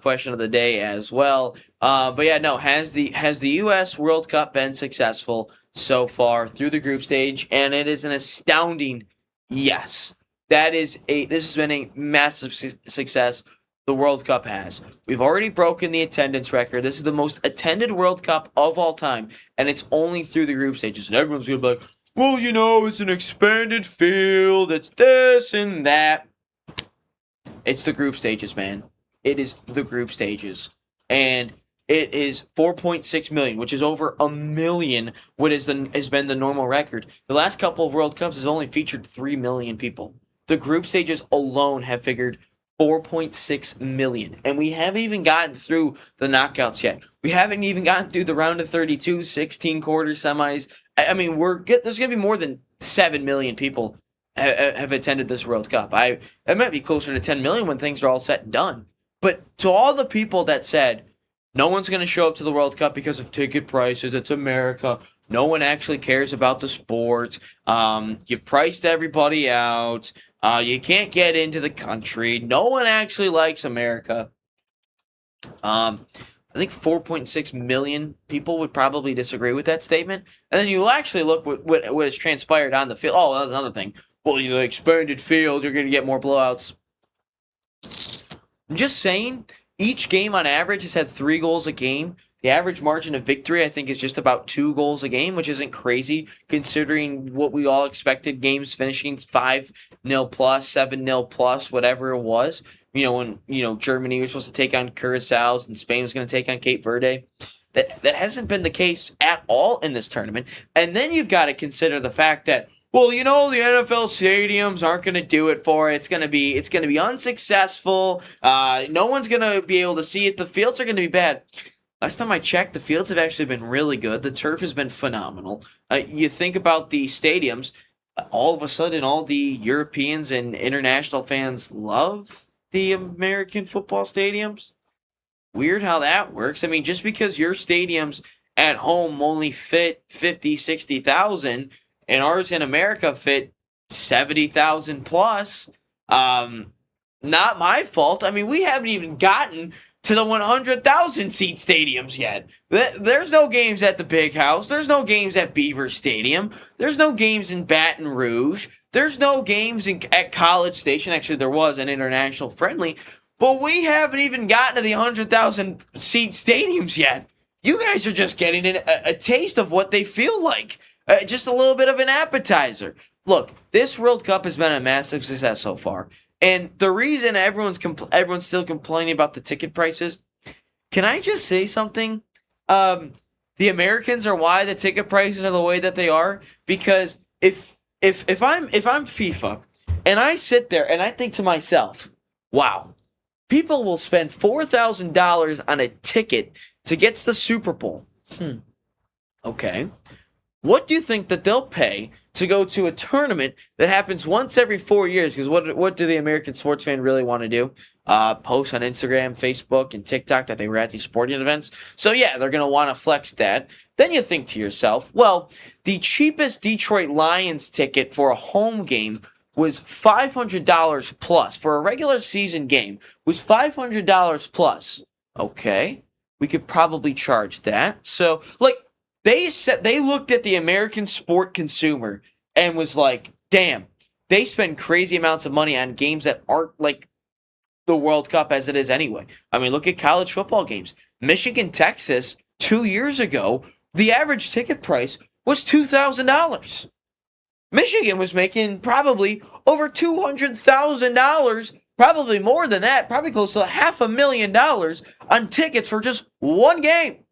Question of the day as well. But yeah, no, has the U.S. World Cup been successful so far through the group stage? And it is an astounding yes. This has been a massive success. The World Cup has. We've already broken the attendance record. This is the most attended World Cup of all time, and it's only through the group stages. And everyone's going to be like, well, you know, it's an expanded field, it's this and that. It's the group stages, man. It is the group stages. And it is 4.6 million, which is over a million, what has been the normal record. The last couple of World Cups has only featured 3 million people. The group stages alone have figured 4.6 million. And we haven't even gotten through the knockouts yet. We haven't even gotten through the round of 32, 16 quarters, semis. I mean, there's going to be more than 7 million people have attended this World Cup. It might be closer to 10 million when things are all said and done. But to all the people that said, no one's going to show up to the World Cup because of ticket prices, it's America, no one actually cares about the sport, you've priced everybody out, you can't get into the country. No one actually likes America. I think 4.6 million people would probably disagree with that statement. And then you'll actually look what has transpired on the field. Oh, that's another thing. Well, the expanded field, you're going to get more blowouts. I'm just saying, each game on average has had 3 goals a game. The average margin of victory, I think, is just about 2 goals a game, which isn't crazy considering what we all expected, games finishing 5-0 plus, 7-0 plus, whatever it was. When Germany was supposed to take on Curacao and Spain was going to take on Cape Verde. That hasn't been the case at all in this tournament. And then you've got to consider the fact that, well, the NFL stadiums aren't going to do it for it. It's going to be unsuccessful. No one's going to be able to see it. The fields are going to be bad. Last time I checked, the fields have actually been really good. The turf has been phenomenal. You think about the stadiums, all of a sudden all the Europeans and international fans love the American football stadiums. Weird how that works. I mean, just because your stadiums at home only fit 50, 60,000 and ours in America fit 70,000 plus, not my fault. I mean, we haven't even gotten to the 100,000 seat stadiums yet. There's no games at the Big House. There's no games at Beaver Stadium. There's no games in Baton Rouge. There's no games at College Station. Actually, there was an international friendly. But we haven't even gotten to the 100,000 seat stadiums yet. You guys are just getting a taste of what they feel like. Just a little bit of an appetizer. Look, this World Cup has been a massive success so far. And the reason everyone's still complaining about the ticket prices, can I just say something? The Americans are why the ticket prices are the way that they are. Because if I'm FIFA and I sit there and I think to myself, wow, people will spend $4,000 on a ticket to get to the Super Bowl. Okay. What do you think that they'll pay to go to a tournament that happens once every 4 years? Because what do the American sports fan really want to do? Post on Instagram, Facebook, and TikTok that they were at these sporting events. So yeah, they're going to want to flex that. Then you think to yourself, well, the cheapest Detroit Lions ticket for a home game was $500 plus. For a regular season game, was $500 plus. Okay, we could probably charge that. So, they looked at the American sport consumer and was like, damn, they spend crazy amounts of money on games that aren't like the World Cup as it is anyway. I mean, look at college football games. Michigan, Texas, 2 years ago, the average ticket price was $2,000. Michigan was making probably over $200,000, probably more than that, probably close to $500,000 on tickets for just one game.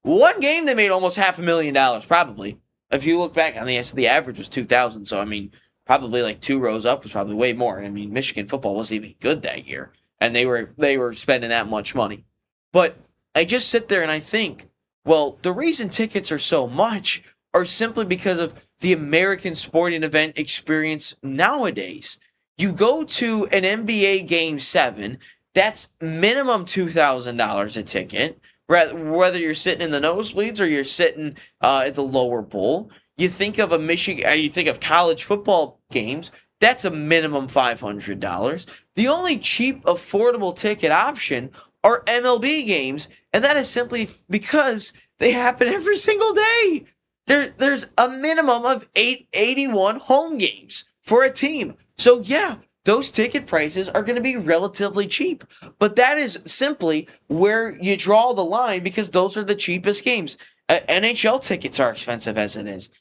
One game they made almost $500,000, probably. If you look back on the average was 2,000. So I mean, probably like 2 rows up was probably way more. I mean, Michigan football wasn't even good that year, and they were spending that much money. But I just sit there and I think, well, the reason tickets are so much are simply because of the American sporting event experience nowadays. You go to an NBA Game 7, that's minimum $2,000 a ticket. Whether you're sitting in the nosebleeds or you're sitting at the lower bowl, you think of a Michigan, you think of college football games, that's a minimum $500. The only cheap, affordable ticket option are MLB games, and that is simply because they happen every single day. There's a minimum of 81 home games for a team. So yeah, those ticket prices are going to be relatively cheap. But that is simply where you draw the line because those are the cheapest games. NHL tickets are expensive as it is.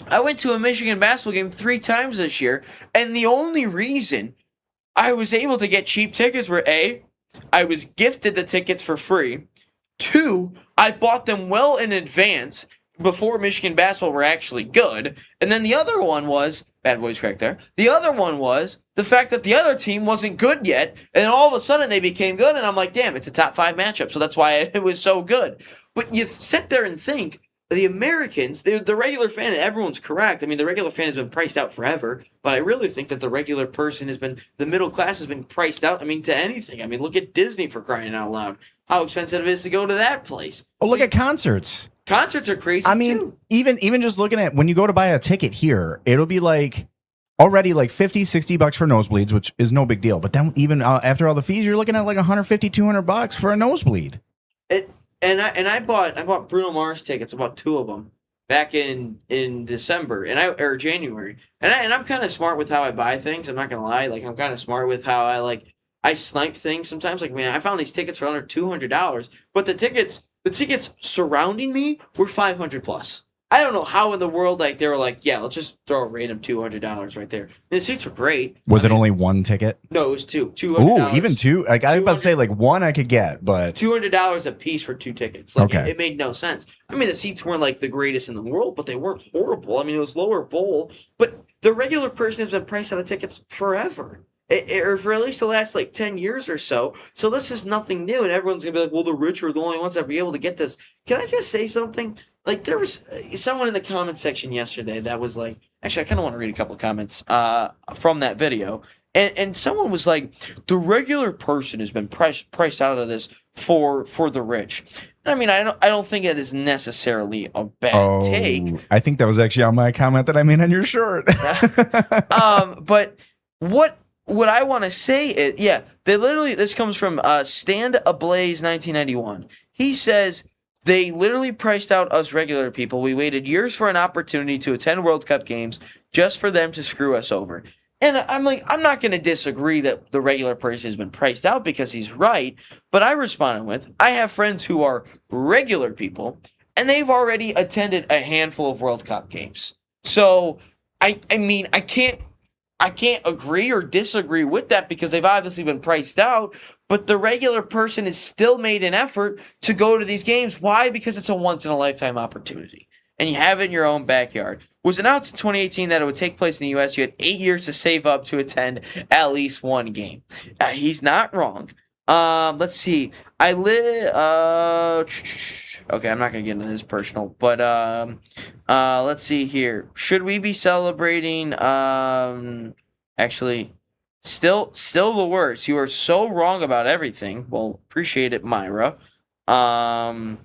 I went to a Michigan basketball game 3 times this year, and the only reason I was able to get cheap tickets were A, I was gifted the tickets for free. 2, I bought them well in advance before Michigan basketball were actually good. And then the other one was, bad voice crack there, the other one was the fact that the other team wasn't good yet, and then all of a sudden they became good, and I'm like, damn, it's a top 5 matchup, so that's why it was so good. But you sit there and think, the Americans, the regular fan, and everyone's correct. I mean, the regular fan has been priced out forever, but I really think that the regular person the middle class has been priced out, I mean, to anything. I mean, look at Disney, for crying out loud. How expensive it is to go to that place. Oh, look at concerts. Concerts are crazy, I mean, too. even just looking at when you go to buy a ticket here, it'll be like already like $50-$60 for nosebleeds, which is no big deal. But then even after all the fees, you're looking at like $150-$200 for a nosebleed. And I bought Bruno Mars tickets, about 2 of them, back in December or January. And I'm kind of smart with how I buy things. I'm not gonna lie. Like, I'm kind of smart with how I snipe things sometimes. Like, man, I found these tickets for under $200, but the tickets surrounding me were $500 plus. I don't know how in the world they were like, yeah, let's just throw a random $200 right there. And the seats were great. Was it only one ticket? No, it was 2. $200. Ooh, even 2. Like I was about to say, like 1 I could get, but $200 a piece for 2 tickets. Like, okay. It made no sense. I mean, the seats weren't like the greatest in the world, but they weren't horrible. I mean, it was lower bowl, but the regular person has been priced out of tickets forever. Or for at least the last 10 years or so. So this is nothing new, and everyone's gonna be like, well, the rich are the only ones that be able to get this. Can I just say something? Like, there was someone in the comment section yesterday that was like, actually, I kind of want to read a couple of comments from that video. And someone was like, the regular person has been priced out of this for the rich. I mean, I don't think it is necessarily a bad take. I think that was actually on my comment that I made on your shirt. But what I want to say is, yeah, this comes from Stand Ablaze 1991. He says, they literally priced out us regular people. We waited years for an opportunity to attend World Cup games just for them to screw us over. And I'm like, I'm not going to disagree that the regular person has been priced out because he's right. But I responded with, I have friends who are regular people, and they've already attended a handful of World Cup games. So, I mean, I can't agree or disagree with that because they've obviously been priced out, but the regular person has still made an effort to go to these games. Why? Because it's a once-in-a-lifetime opportunity, and you have it in your own backyard. It was announced in 2018 that it would take place in the U.S. You had 8 years to save up to attend at least one game. He's not wrong. Let's see. I live. Okay, I'm not gonna get into this personal, but let's see here. Should we be celebrating? Actually, still the worst. You are so wrong about everything. Well, appreciate it, Myra. Everyone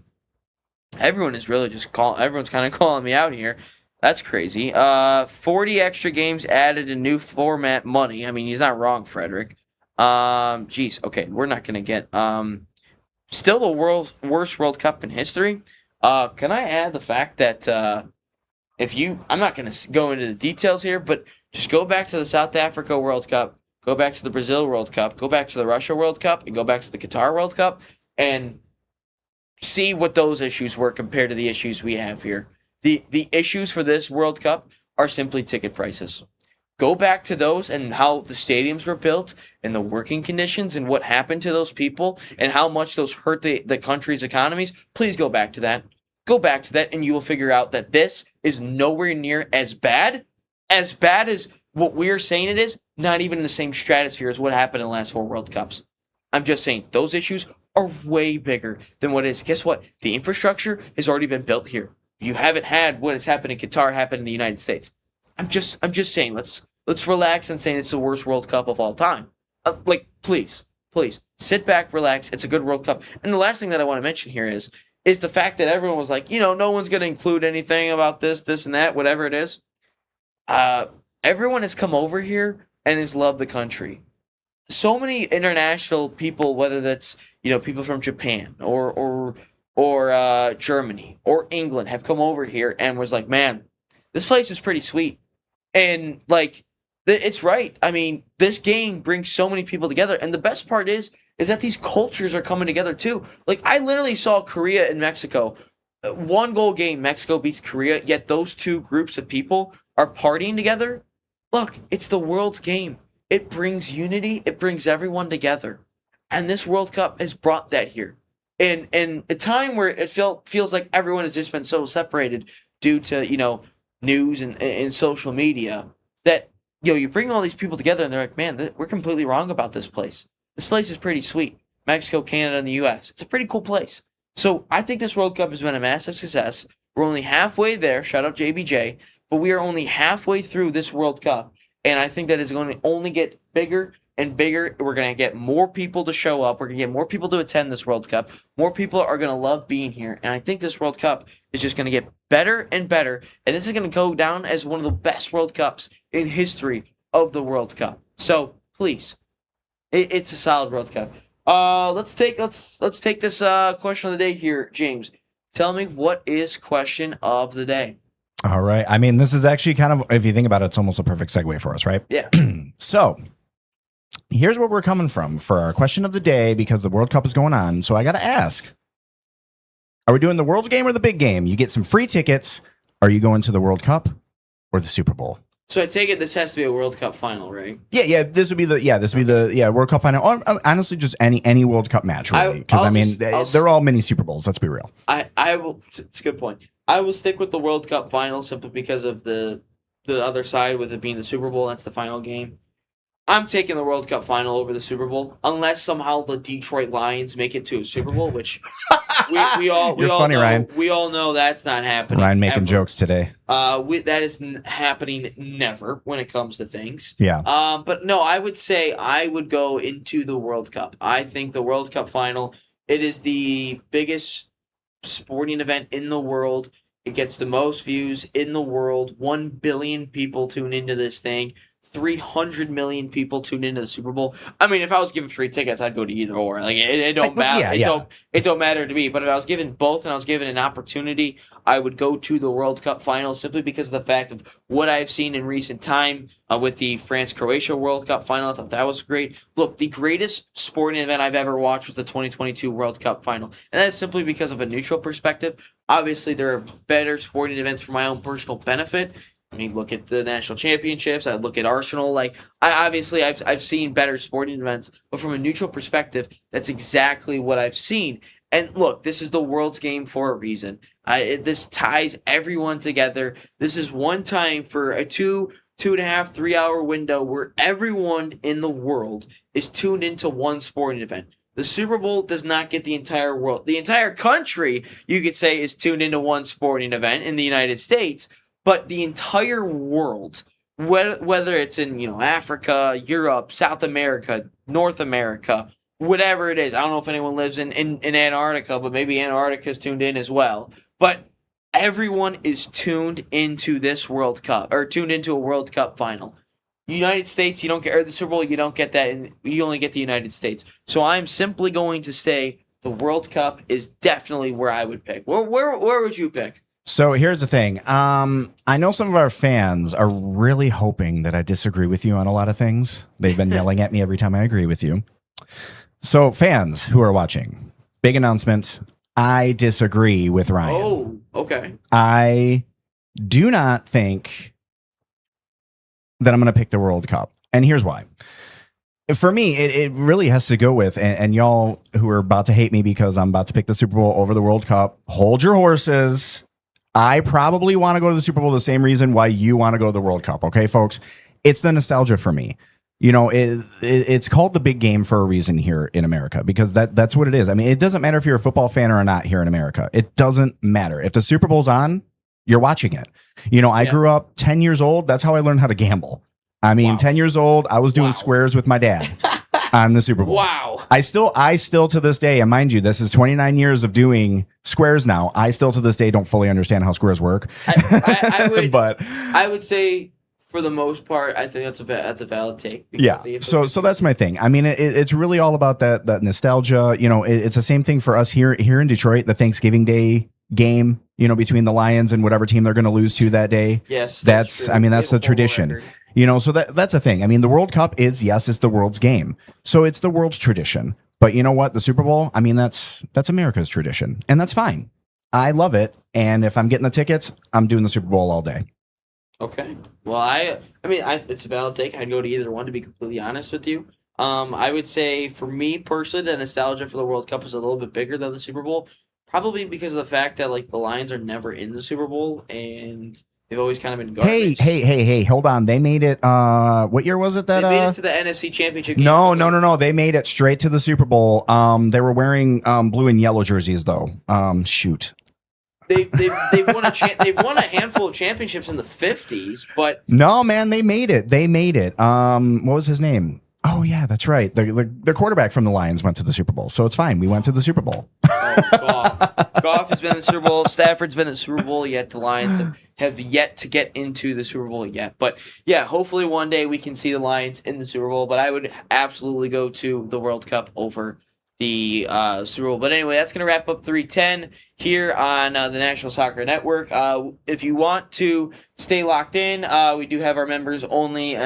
is really just everyone's kind of calling me out here. That's crazy. 40 extra games added in new format money. I mean, he's not wrong, Frederick. Geez. Okay, we're not gonna get still the worst World Cup in history. Can I add the fact that I'm not gonna go into the details here, but just go back to the South Africa World Cup, go back to the Brazil World Cup, go back to the Russia World Cup, and go back to the Qatar World Cup, and see what those issues were compared to the issues we have here. The issues for this World Cup are simply ticket prices. Go back to those and how the stadiums were built and the working conditions and what happened to those people and how much those hurt the country's economies. Please go back to that. Go back to that and you will figure out that this is nowhere near as bad as what we're saying it is, not even in the same stratosphere as what happened in the last 4 World Cups. I'm just saying those issues are way bigger than what is. Guess what? The infrastructure has already been built here. You haven't had what has happened in Qatar happen in the United States. I'm just saying, let's relax and say it's the worst World Cup of all time. Please sit back, relax. It's a good World Cup. And the last thing that I want to mention here is is the fact that everyone was like, no one's going to include anything about this, and that, whatever it is. Everyone has come over here and has loved the country. So many international people, whether that's people from Japan or Germany or England, have come over here and was like, man, this place is pretty sweet. And like, it's right. I mean, this game brings so many people together, and the best part is that these cultures are coming together too. Like, I literally saw Korea and Mexico, 1-goal game. Mexico beats Korea, yet those two groups of people are partying together. Look, it's the world's game. It brings unity. It brings everyone together. And this World Cup has brought that here. In a time where it feels like everyone has just been so separated due to, news and social media, that, you bring all these people together and they're like, man, we're completely wrong about this place. This place is pretty sweet. Mexico, Canada, and the U.S. It's a pretty cool place. So I think this World Cup has been a massive success. We're only halfway there. Shout out JBJ. But we are only halfway through this World Cup. And I think that is going to only get bigger and bigger. We're going to get more people to show up. We're going to get more people to attend this World Cup. More people are going to love being here. And I think this World Cup is just going to get better and better. And this is going to go down as one of the best World Cups in history of the World Cup. So please, it's a solid World Cup. Let's take this question of the day here, James. Tell me, what is question of the day? All right. I mean, this is actually kind of, if you think about it, it's almost a perfect segue for us, right? Yeah. So here's where we're coming from for our question of the day, because the World Cup is going on. So I got to ask, are we doing the World's game or the big game? You get some free tickets. Are you going to the World Cup or the Super Bowl? So I take it this has to be a World Cup final, right? Yeah. This would be the World Cup final. Or, honestly, just any World Cup match, really. Because they're all mini Super Bowls. Let's be real. I will. It's a good point. I will stick with the World Cup final simply because of the other side, with it being the Super Bowl. That's the final game. I'm taking the World Cup final over the Super Bowl, unless somehow the Detroit Lions make it to a Super Bowl, which we all funny, know, Ryan. We all know that's not happening. Ryan making ever. jokes today. That is happening never when it comes to things. Yeah. But no, I would say I would go into the World Cup. I think the World Cup final, it is the biggest sporting event in the world. It gets the most views in the world. 1 billion people tune into this thing. 300 million people tune into the Super Bowl. I mean, if I was given free tickets, I'd go to either or. Like, it don't matter. It don't matter to me. But if I was given both and I was given an opportunity, I would go to the World Cup final simply because of the fact of what I've seen in recent time with the France-Croatia World Cup final. I thought that was great. Look, the greatest sporting event I've ever watched was the 2022 World Cup final. And that's simply because of a neutral perspective. Obviously, there are better sporting events for my own personal benefit. I mean, look at the national championships. I look at Arsenal. Like, I've seen better sporting events, but from a neutral perspective, that's exactly what I've seen. And look, this is the world's game for a reason. This ties everyone together. This is one time for a 2.5, 3 hour window where everyone in the world is tuned into one sporting event. The Super Bowl does not get the entire world. The entire country, you could say, is tuned into one sporting event in the United States. But the entire world, whether it's in Africa, Europe, South America, North America, whatever it is. I don't know if anyone lives in Antarctica, but maybe Antarctica is tuned in as well. But everyone is tuned into this World Cup, or tuned into a World Cup final. United States, you don't get, or the Super Bowl, you don't get that, and you only get the United States. So I'm simply going to say the World Cup is definitely where I would pick. Where would you pick? So here's the thing. I know some of our fans are really hoping that I disagree with you on a lot of things. They've been yelling at me every time I agree with you. So fans who are watching, big announcement. I disagree with Ryan. Oh, okay. I do not think that I'm going to pick the World Cup. And here's why. For me, it really has to go with, and y'all who are about to hate me because I'm about to pick the Super Bowl over the World Cup, hold your horses. I probably want to go to the Super Bowl the same reason why you want to go to the World Cup. Okay, folks, it's the nostalgia for me. It's called the big game for a reason here in America, because that's what it is. I mean, it doesn't matter if you're a football fan or not here in America. It doesn't matter. If the Super Bowl's on, you're watching it. I grew up 10 years old. That's how I learned how to gamble. I mean, 10 years old, I was doing squares with my dad. on the Super Bowl. Wow. I still to this day, and mind you, this is 29 years of doing squares now. I still to this day don't fully understand how squares work. I would, but I would say for the most part, I think that's a valid take. yeah. So that's my thing. I mean, it's really all about that nostalgia. You know, it's the same thing for us here in Detroit. The Thanksgiving Day game, you know, between the Lions and whatever team they're going to lose to that day. Yes, that's true. I mean, that's the tradition. You know, so that's a thing. I mean, the World Cup is, yes, it's the world's game. So it's the world's tradition. But you know what? The Super Bowl, I mean, that's America's tradition. And that's fine. I love it. And if I'm getting the tickets, I'm doing the Super Bowl all day. Okay. Well, I mean, it's a valid take. I'd go to either one, to be completely honest with you. I would say for me personally, the nostalgia for the World Cup is a little bit bigger than the Super Bowl, probably because of the fact that like the Lions are never in the Super Bowl and they've always kind of been garbage. Hey, hold on. They made it, what year was it that? They made it to the NFC Championship game. No. They made it straight to the Super Bowl. They were wearing blue and yellow jerseys though. Shoot. They've won a handful of championships in the 50s, but no, man, they made it. What was his name? Oh yeah, that's right. The quarterback from the Lions went to the Super Bowl, so it's fine. We went to the Super Bowl. Goff has been in the Super Bowl. Stafford's been in the Super Bowl. Yet the Lions have yet to get into the Super Bowl yet. But yeah, hopefully one day we can see the Lions in the Super Bowl. But I would absolutely go to the World Cup over the Super Bowl. But anyway, that's going to wrap up 310 here on the National Soccer Network. If you want to stay locked in, we do have our members only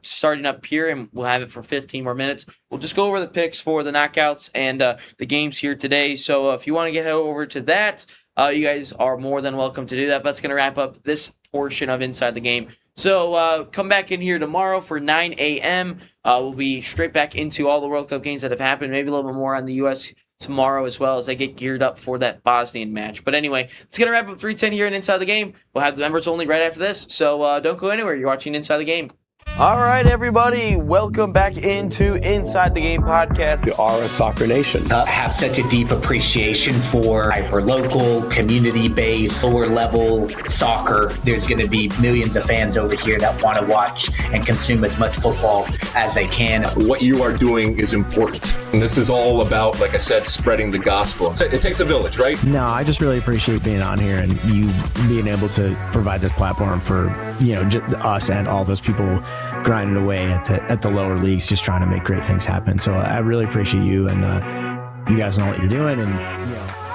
starting up here, and we'll have it for 15 more minutes. We'll just go over the picks for the knockouts and the games here today. So if you want to get over to that, you guys are more than welcome to do that. But that's going to wrap up this portion of Inside the Game. So come back in here tomorrow for 9 a.m. We'll be straight back into all the World Cup games that have happened, maybe a little bit more on the U.S. tomorrow as well as they get geared up for that Bosnian match. But anyway, it's going to wrap up 310 here in Inside the Game. We'll have the members only right after this, so don't go anywhere. You're watching Inside the Game. All right, everybody, welcome back into Inside the Game podcast. We are a soccer nation. Have such a deep appreciation for hyper-local, community-based, lower-level soccer. There's going to be millions of fans over here that want to watch and consume as much football as they can. What you are doing is important. And this is all about, like I said, spreading the gospel. It takes a village, right? No, I just really appreciate being on here and you being able to provide this platform for, you know, us and all those people grinding away at the lower leagues, just trying to make great things happen. So I really appreciate you, and you guys know what you're doing, and you know.